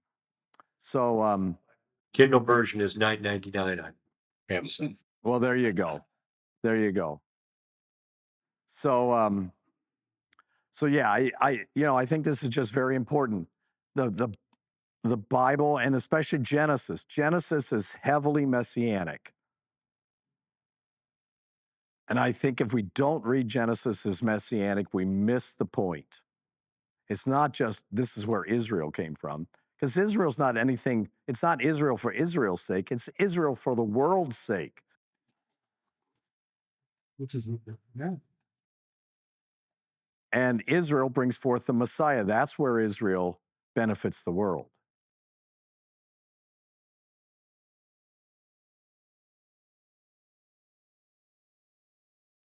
[SPEAKER 1] So,
[SPEAKER 9] Kindle version is $9.99 on Amazon.
[SPEAKER 1] well, there you go. There you go. So, yeah, I think this is just very important. The Bible, and especially Genesis. Genesis is heavily messianic. And I think if we don't read Genesis as messianic, we miss the point. It's not just this is where Israel came from, because Israel's not anything, it's not Israel for Israel's sake, it's Israel for the world's sake.
[SPEAKER 11] Which is, yeah.
[SPEAKER 1] And Israel brings forth the Messiah. That's where Israel benefits the world.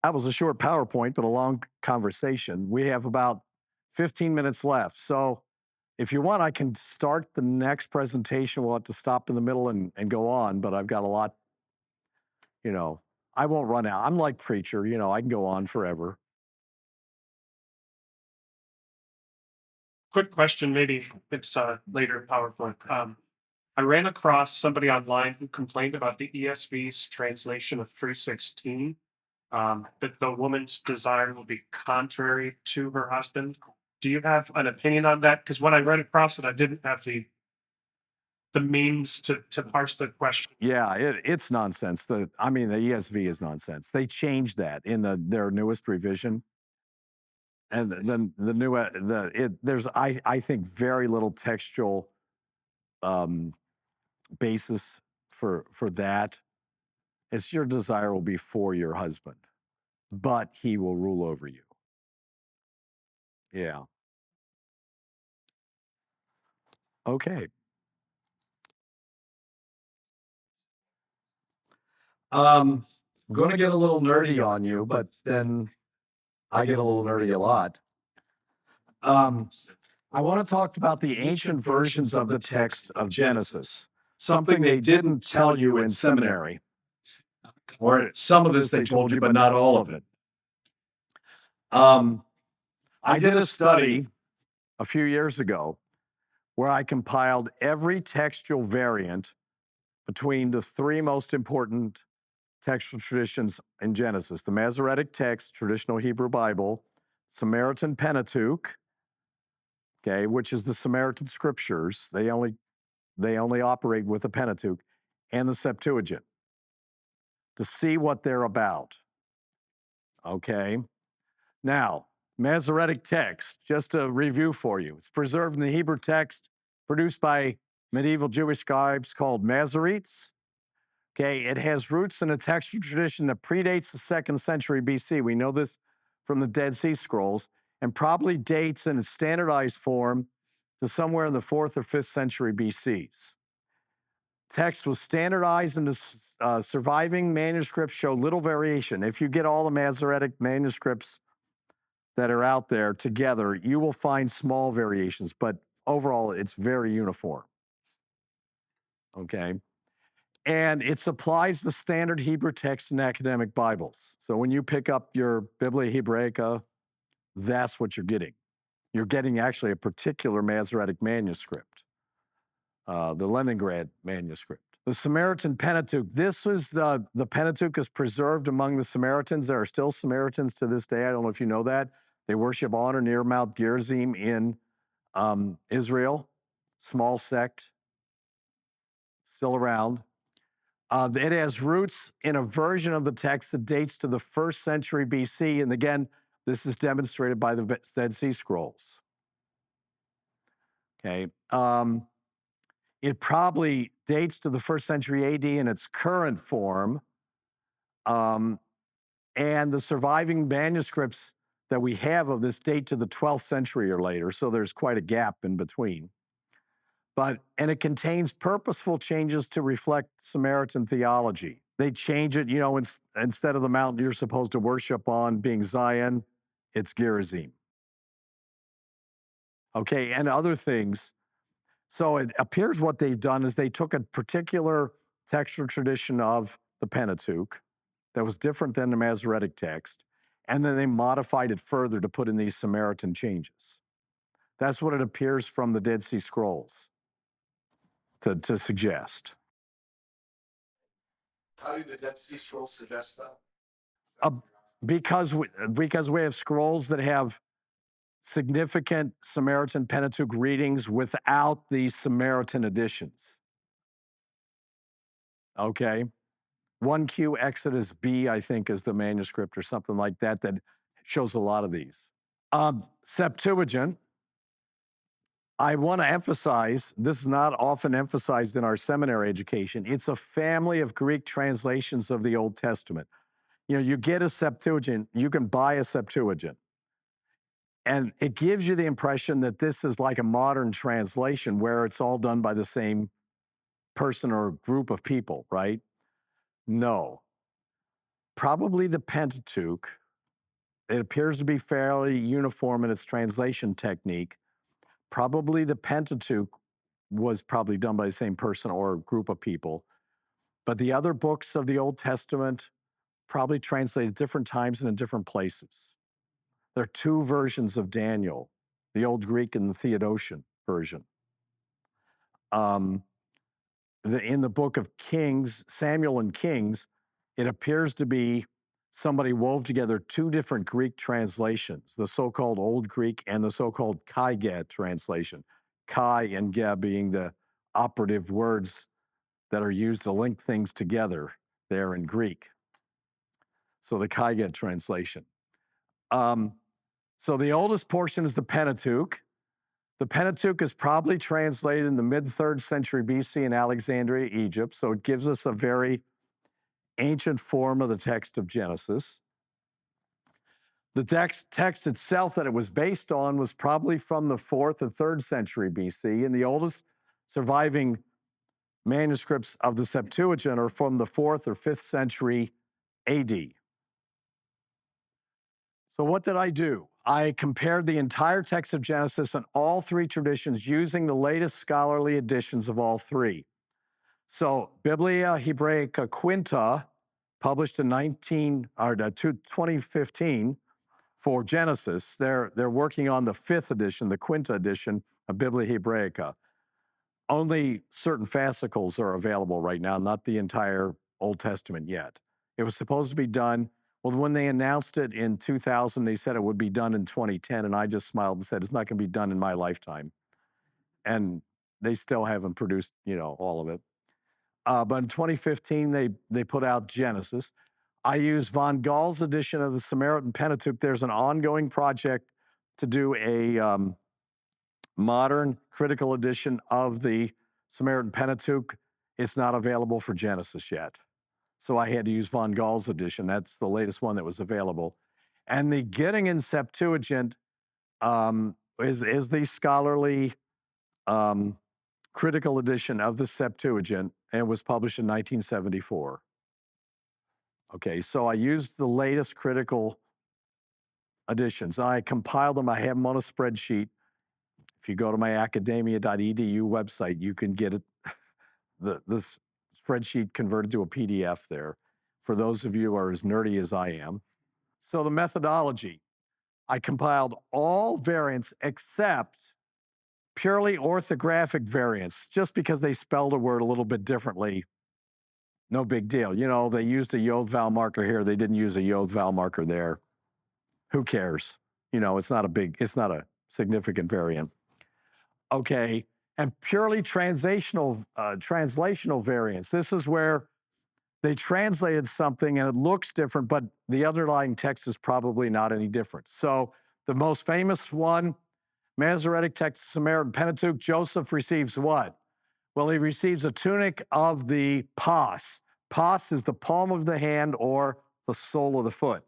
[SPEAKER 1] That was a short PowerPoint, but a long conversation. We have about 15 minutes left. So if you want, I can start the next presentation. We'll have to stop in the middle and go on, but I've got a lot, I won't run out. I'm like preacher, I can go on forever.
[SPEAKER 12] Quick question, maybe it's later PowerPoint. I ran across somebody online who complained about the ESV's translation of 3:16, that the woman's desire will be contrary to her husband. Do you have an opinion on that? Because when I ran across it, I didn't have the means to parse the question.
[SPEAKER 1] Yeah, it's nonsense. The ESV is nonsense. They changed that in their newest revision. And then there's I think very little textual basis for that. It's your desire will be for your husband, but he will rule over you. Yeah. Okay. I'm going to get a little nerdy on you, but then I get a little nerdy a lot. I want to talk about the ancient versions of the text of Genesis, something they didn't tell you in seminary. Or some of this they told you, but not all of it. I did a study a few years ago where I compiled every textual variant between the three most important textual traditions in Genesis: the Masoretic text, traditional Hebrew Bible, Samaritan Pentateuch, okay, which is the Samaritan scriptures. They only operate with the Pentateuch, and the Septuagint, to see what they're about. Okay. Now, Masoretic text, just a review for you. It's preserved in the Hebrew text produced by medieval Jewish scribes called Masoretes. Okay, it has roots in a textual tradition that predates the 2nd century BC. We know this from the Dead Sea Scrolls, and probably dates in its standardized form to somewhere in the 4th or 5th century BCs. Text was standardized, and the surviving manuscripts show little variation. If you get all the Masoretic manuscripts that are out there together, you will find small variations, but overall, it's very uniform. Okay. And it supplies the standard Hebrew text in academic Bibles. So when you pick up your Biblia Hebraica, that's what you're getting. You're getting actually a particular Masoretic manuscript. the Leningrad manuscript. The Samaritan Pentateuch. This was the Pentateuch is preserved among the Samaritans. There are still Samaritans to this day. I don't know if you know that. They worship on or near Mount Gerizim in Israel. Small sect, still around. It has roots in a version of the text that dates to the 1st century BC. And again, this is demonstrated by the Dead Sea Scrolls. Okay. It probably dates to the 1st century AD in its current form. And the surviving manuscripts that we have of this date to the 12th century or later. So there's quite a gap in between. And it contains purposeful changes to reflect Samaritan theology. They change it, instead of the mountain you're supposed to worship on being Zion, it's Gerizim. Okay, and other things. So it appears what they've done is they took a particular textual tradition of the Pentateuch that was different than the Masoretic text, and then they modified it further to put in these Samaritan changes. That's what it appears from the Dead Sea Scrolls to suggest.
[SPEAKER 6] How do the Dead Sea Scrolls suggest that?
[SPEAKER 1] Because we have scrolls that have significant Samaritan Pentateuch readings without the Samaritan additions. Okay. 1Q Exodus B, I think, is the manuscript or something like that that shows a lot of these. Septuagint, I want to emphasize, this is not often emphasized in our seminary education. It's a family of Greek translations of the Old Testament. You get a Septuagint, you can buy a Septuagint. And it gives you the impression that this is like a modern translation where it's all done by the same person or group of people, right? No. Probably the Pentateuch, it appears to be fairly uniform in its translation technique. Probably the Pentateuch was probably done by the same person or group of people. But the other books of the Old Testament probably translated different times and in different places. There are 2 versions of Daniel, the Old Greek and the Theodotian version. In the book of Kings, Samuel and Kings, it appears to be somebody wove together 2 different Greek translations, the so-called Old Greek and the so-called Kai-Ge translation. Kai and Ge being the operative words that are used to link things together there in Greek. So the Kai-Ge translation. So the oldest portion is the Pentateuch. The Pentateuch is probably translated in the mid-3rd century BC in Alexandria, Egypt. So it gives us a very ancient form of the text of Genesis. The text itself that it was based on was probably from the 4th and 3rd century BC, and the oldest surviving manuscripts of the Septuagint are from the 4th or 5th century AD. So what did I do? I compared the entire text of Genesis and all 3 traditions using the latest scholarly editions of all 3. So Biblia Hebraica Quinta, published in 2015 for Genesis, they're working on the 5th edition, the Quinta edition of Biblia Hebraica. Only certain fascicles are available right now, not the entire Old Testament yet. It was supposed to be done. Well, when they announced it in 2000, they said it would be done in 2010, and I just smiled and said, it's not going to be done in my lifetime. And they still haven't produced, all of it. But in 2015, they put out Genesis. I used Von Gall's edition of the Samaritan Pentateuch. There's an ongoing project to do a modern critical edition of the Samaritan Pentateuch. It's not available for Genesis yet. So I had to use Von Gall's edition. That's the latest one that was available. And the Göttingen Septuagint is the scholarly critical edition of the Septuagint and was published in 1974. Okay, so I used the latest critical editions. I compiled them. I have them on a spreadsheet. If you go to my academia.edu website, you can get it, this spreadsheet converted to a PDF there for those of you who are as nerdy as I am. So the methodology, I compiled all variants except purely orthographic variants, just because they spelled a word a little bit differently, no big deal. You know, they used a yod vowel marker here, they didn't use a yod vowel marker there. Who cares? You know, it's not a significant variant. Okay, and purely translational variants. This is where they translated something and it looks different, but the underlying text is probably not any different. So the most famous one, Masoretic text, Samaritan Pentateuch, Joseph receives what? Well, he receives a tunic of the pas. Pas is the palm of the hand or the sole of the foot.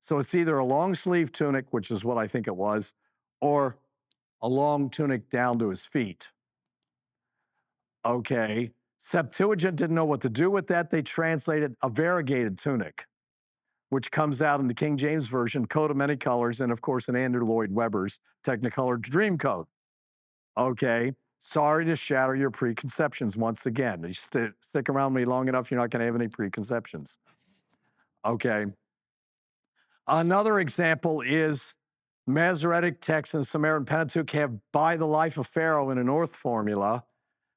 [SPEAKER 1] So it's either a long sleeve tunic, which is what I think it was, or a long tunic down to his feet. Okay. Septuagint didn't know what to do with that. They translated a variegated tunic, which comes out in the King James Version, coat of many colors, and of course in Andrew Lloyd Webber's Technicolor Dreamcoat. Okay. Sorry to shatter your preconceptions once again. You stick around me long enough, you're not going to have any preconceptions. Okay. Another example is Masoretic text and Samaritan Pentateuch have by the life of Pharaoh in a North formula.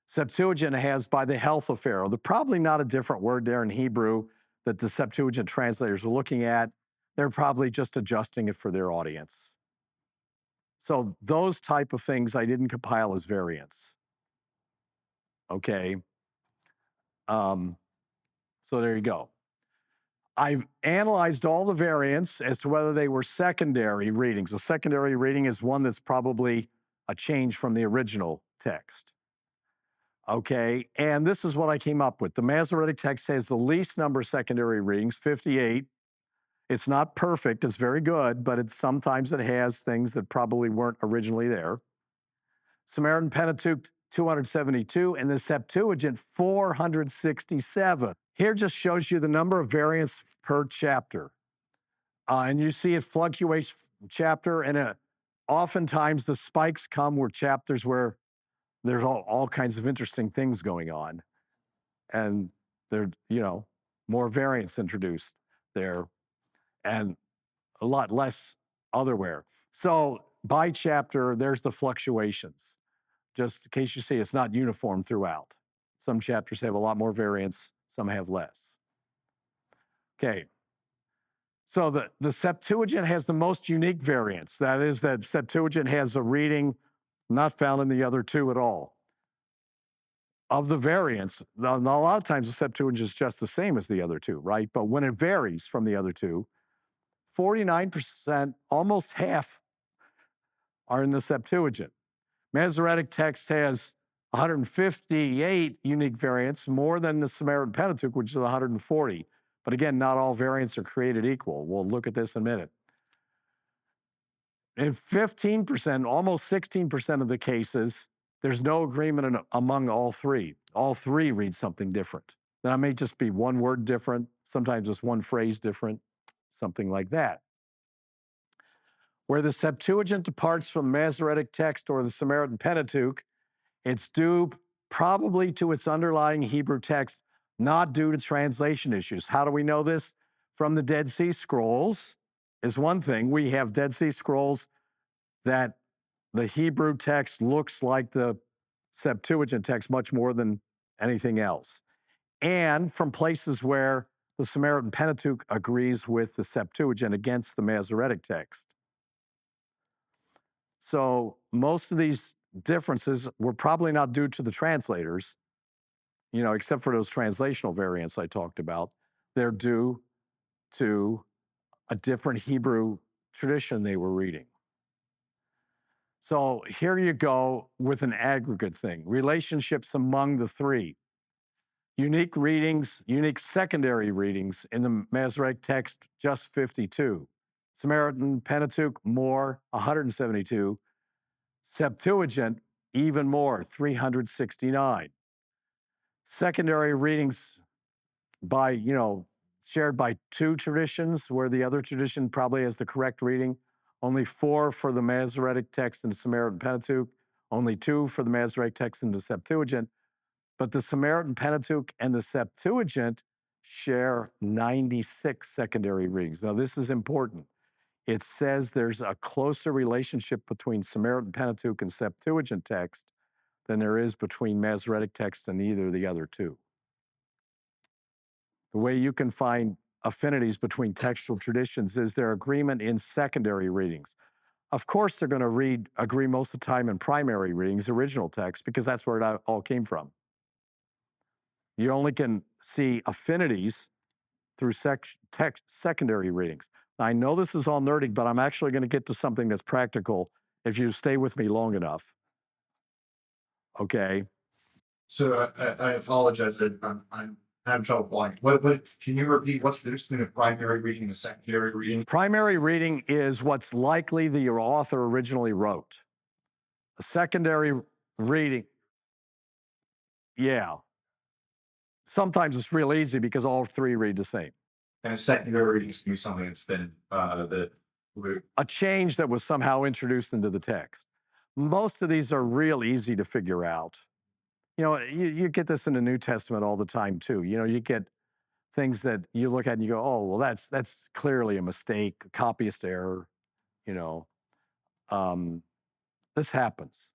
[SPEAKER 1] Septuagint has by the health of Pharaoh. There's probably not a different word there in Hebrew that the Septuagint translators are looking at. They're probably just adjusting it for their audience. So those type of things I didn't compile as variants. Okay. So there you go. I've analyzed all the variants as to whether they were secondary readings. A secondary reading is one that's probably a change from the original text. Okay, and this is what I came up with. The Masoretic text has the least number of secondary readings, 58. It's not perfect, it's very good, but sometimes it has things that probably weren't originally there. Samaritan Pentateuch, 272, and the Septuagint, 467. Here just shows you the number of variants per chapter. And you see it fluctuates chapter, and oftentimes the spikes come where chapters where there's all kinds of interesting things going on. And there, more variants introduced there and a lot less otherwhere. So by chapter, there's the fluctuations. Just in case you see, it's not uniform throughout. Some chapters have a lot more variants, some have less. Okay. So the Septuagint has the most unique variants. That is that Septuagint has a reading not found in the other two at all. Of the variants, a lot of times the Septuagint is just the same as the other two, right? But when it varies from the other two, 49%, almost half, are in the Septuagint. Masoretic text has 158 unique variants, more than the Samaritan Pentateuch, which is 140. But again, not all variants are created equal. We'll look at this in a minute. In 15%, almost 16% of the cases, there's no agreement among all three. All three read something different. That may just be one word different, sometimes just one phrase different, something like that. Where the Septuagint departs from Masoretic text or the Samaritan Pentateuch, it's due probably to its underlying Hebrew text, not due to translation issues. How do we know this? From the Dead Sea Scrolls is one thing. We have Dead Sea Scrolls that the Hebrew text looks like the Septuagint text much more than anything else. And from places where the Samaritan Pentateuch agrees with the Septuagint against the Masoretic text. So most of these differences were probably not due to the translators, except for those translational variants I talked about. They're due to a different Hebrew tradition they were reading. So here you go with an aggregate thing. Relationships among the three. Unique readings, unique secondary readings in the Masoretic text, just 52. Samaritan Pentateuch, more, 172. Septuagint, even more, 369. Secondary readings by, shared by two traditions, where the other tradition probably has the correct reading. Only 4 for the Masoretic text and the Samaritan Pentateuch, only 2 for the Masoretic text and the Septuagint. But the Samaritan Pentateuch and the Septuagint share 96 secondary readings. Now, this is important. it says there's a closer relationship between Samaritan Pentateuch and Septuagint text than there is between Masoretic text and either of the other two. The way you can find affinities between textual traditions is their agreement in secondary readings. Of course, they're going to agree most of the time in primary readings, original text, because that's where it all came from. You only can see affinities through secondary readings. Now, I know this is all nerdy, but I'm actually going to get to something that's practical if you stay with me long enough. Okay.
[SPEAKER 6] So I apologize that I'm having trouble following. What, can you repeat what's the difference between a primary reading and a secondary reading?
[SPEAKER 1] Primary reading is what's likely the author originally wrote. A secondary reading, yeah. Sometimes it's real easy because all three read the same.
[SPEAKER 6] And a secondary reading is going to be something that's been
[SPEAKER 1] A change that was somehow introduced into the text. Most of these are real easy to figure out. You know, you get this in the New Testament all the time too. You know, you get things that you look at and you go, oh, well, that's clearly a mistake, a copyist error, you know. This happens,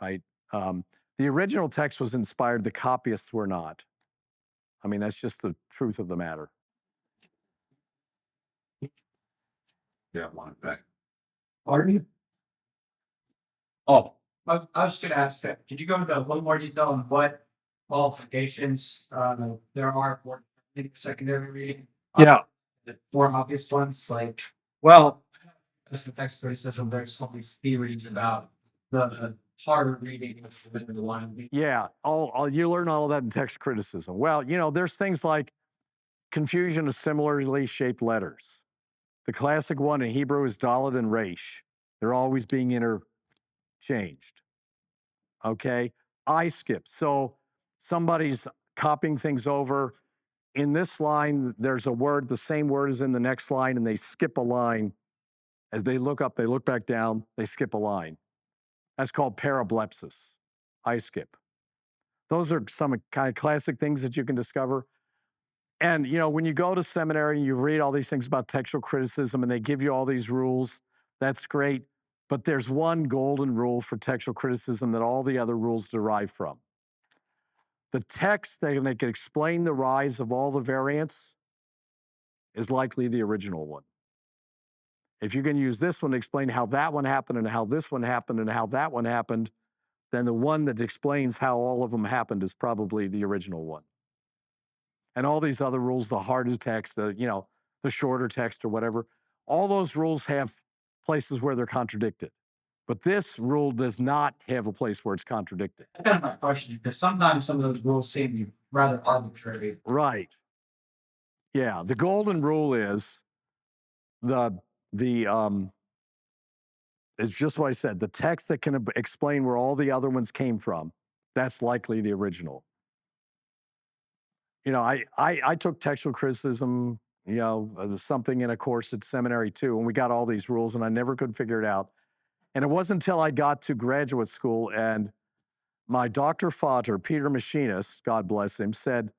[SPEAKER 1] right? The original text was inspired, the copyists were not. I mean, that's just the truth of the matter.
[SPEAKER 6] yeah, one back.
[SPEAKER 4] Pardon?
[SPEAKER 1] Oh,
[SPEAKER 4] I was gonna ask, could you go into a little more detail on what qualifications, there are for secondary reading?
[SPEAKER 1] yeah.
[SPEAKER 4] The more obvious ones, like,
[SPEAKER 1] Well,
[SPEAKER 4] just the text criticism, there's all these theories about the harder reading of the one.
[SPEAKER 1] yeah, you learn all of that in text criticism. Well, you know, there's things like confusion of similarly shaped letters. The classic one in Hebrew is Dalet and Resh. They're always being interchanged. Okay, I skip. So somebody's copying things over. In this line, there's a word, the same word is in the next line, and they skip a line. As they look up, they look back down, they skip a line. That's called parablepsis, I skip. Those are some kind of classic things that you can discover. And, you know, when you go to seminary and you read all these things about textual criticism and they give you all these rules, that's great. But there's one golden rule for textual criticism that all the other rules derive from. The text that can explain the rise of all the variants is likely the original one. If you can use this one to explain how that one happened and how this one happened and how that one happened, then the one that explains how all of them happened is probably the original one. And all these other rules, the harder text, the shorter text or whatever, all those rules have places where they're contradicted. But this rule does not have a place where it's contradicted.
[SPEAKER 4] That's kind of my question, because sometimes some of those rules seem rather arbitrary.
[SPEAKER 1] Right. Yeah. The golden rule is it's just what I said. The text that can explain where all the other ones came from, that's likely the original. You know, I took textual criticism, something in a course at seminary too, and we got all these rules, and I never could figure it out. And it wasn't until I got to graduate school and my Dr. Fader, Peter Machinist, God bless him, said,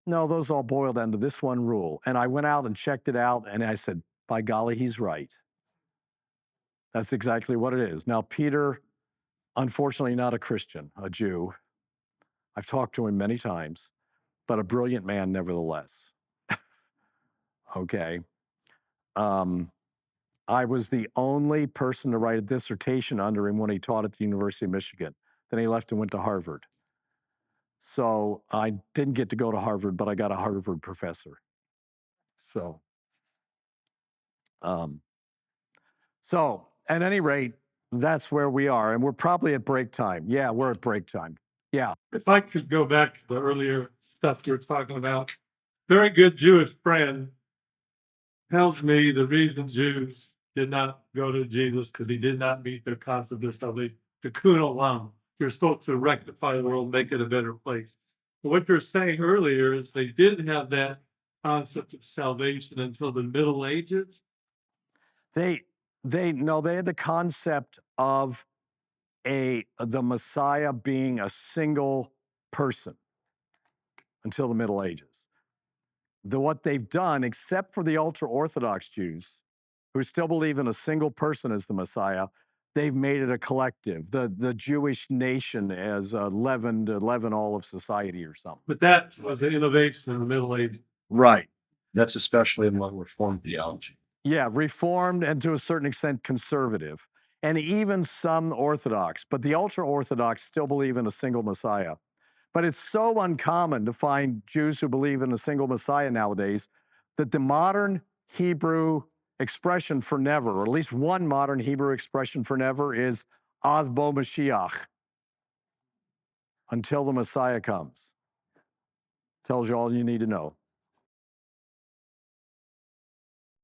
[SPEAKER 1] no, those all boil down to this one rule. And I went out and checked it out, and I said, by golly, he's right. That's exactly what it is. Now, Peter, unfortunately not a Christian, a Jew. I've talked to him many times, but a brilliant man nevertheless. Okay. I was the only person to write a dissertation under him when he taught at the University of Michigan. Then he left and went to Harvard. So I didn't get to go to Harvard, but I got a Harvard professor. So at any rate, that's where we are. And we're probably at break time. Yeah, we're at break time. Yeah.
[SPEAKER 12] If I could go back to the earlier stuff we were talking about, very good Jewish friend tells me the reason Jews did not go to Jesus because he did not meet their concept of salvation. Tikkun olam. You're supposed to rectify the world, make it a better place. But what you're saying earlier is they didn't have that concept of salvation until the Middle Ages.
[SPEAKER 1] They had the concept of the Messiah being a single person until the Middle Ages. What they've done, except for the ultra-Orthodox Jews, who still believe in a single person as the Messiah, they've made it a collective. The Jewish nation as leaven all of society or something.
[SPEAKER 11] But that was an innovation in the Middle Ages.
[SPEAKER 1] Right.
[SPEAKER 9] That's especially in Reformed theology.
[SPEAKER 1] Yeah, Reformed and to a certain extent conservative, and even some Orthodox. But the ultra Orthodox still believe in a single Messiah. But it's so uncommon to find Jews who believe in a single Messiah nowadays that the modern Hebrew expression for never, or at least one modern Hebrew expression for never, is Ad bo Mashiach, until the Messiah comes. Tells you all you need to know.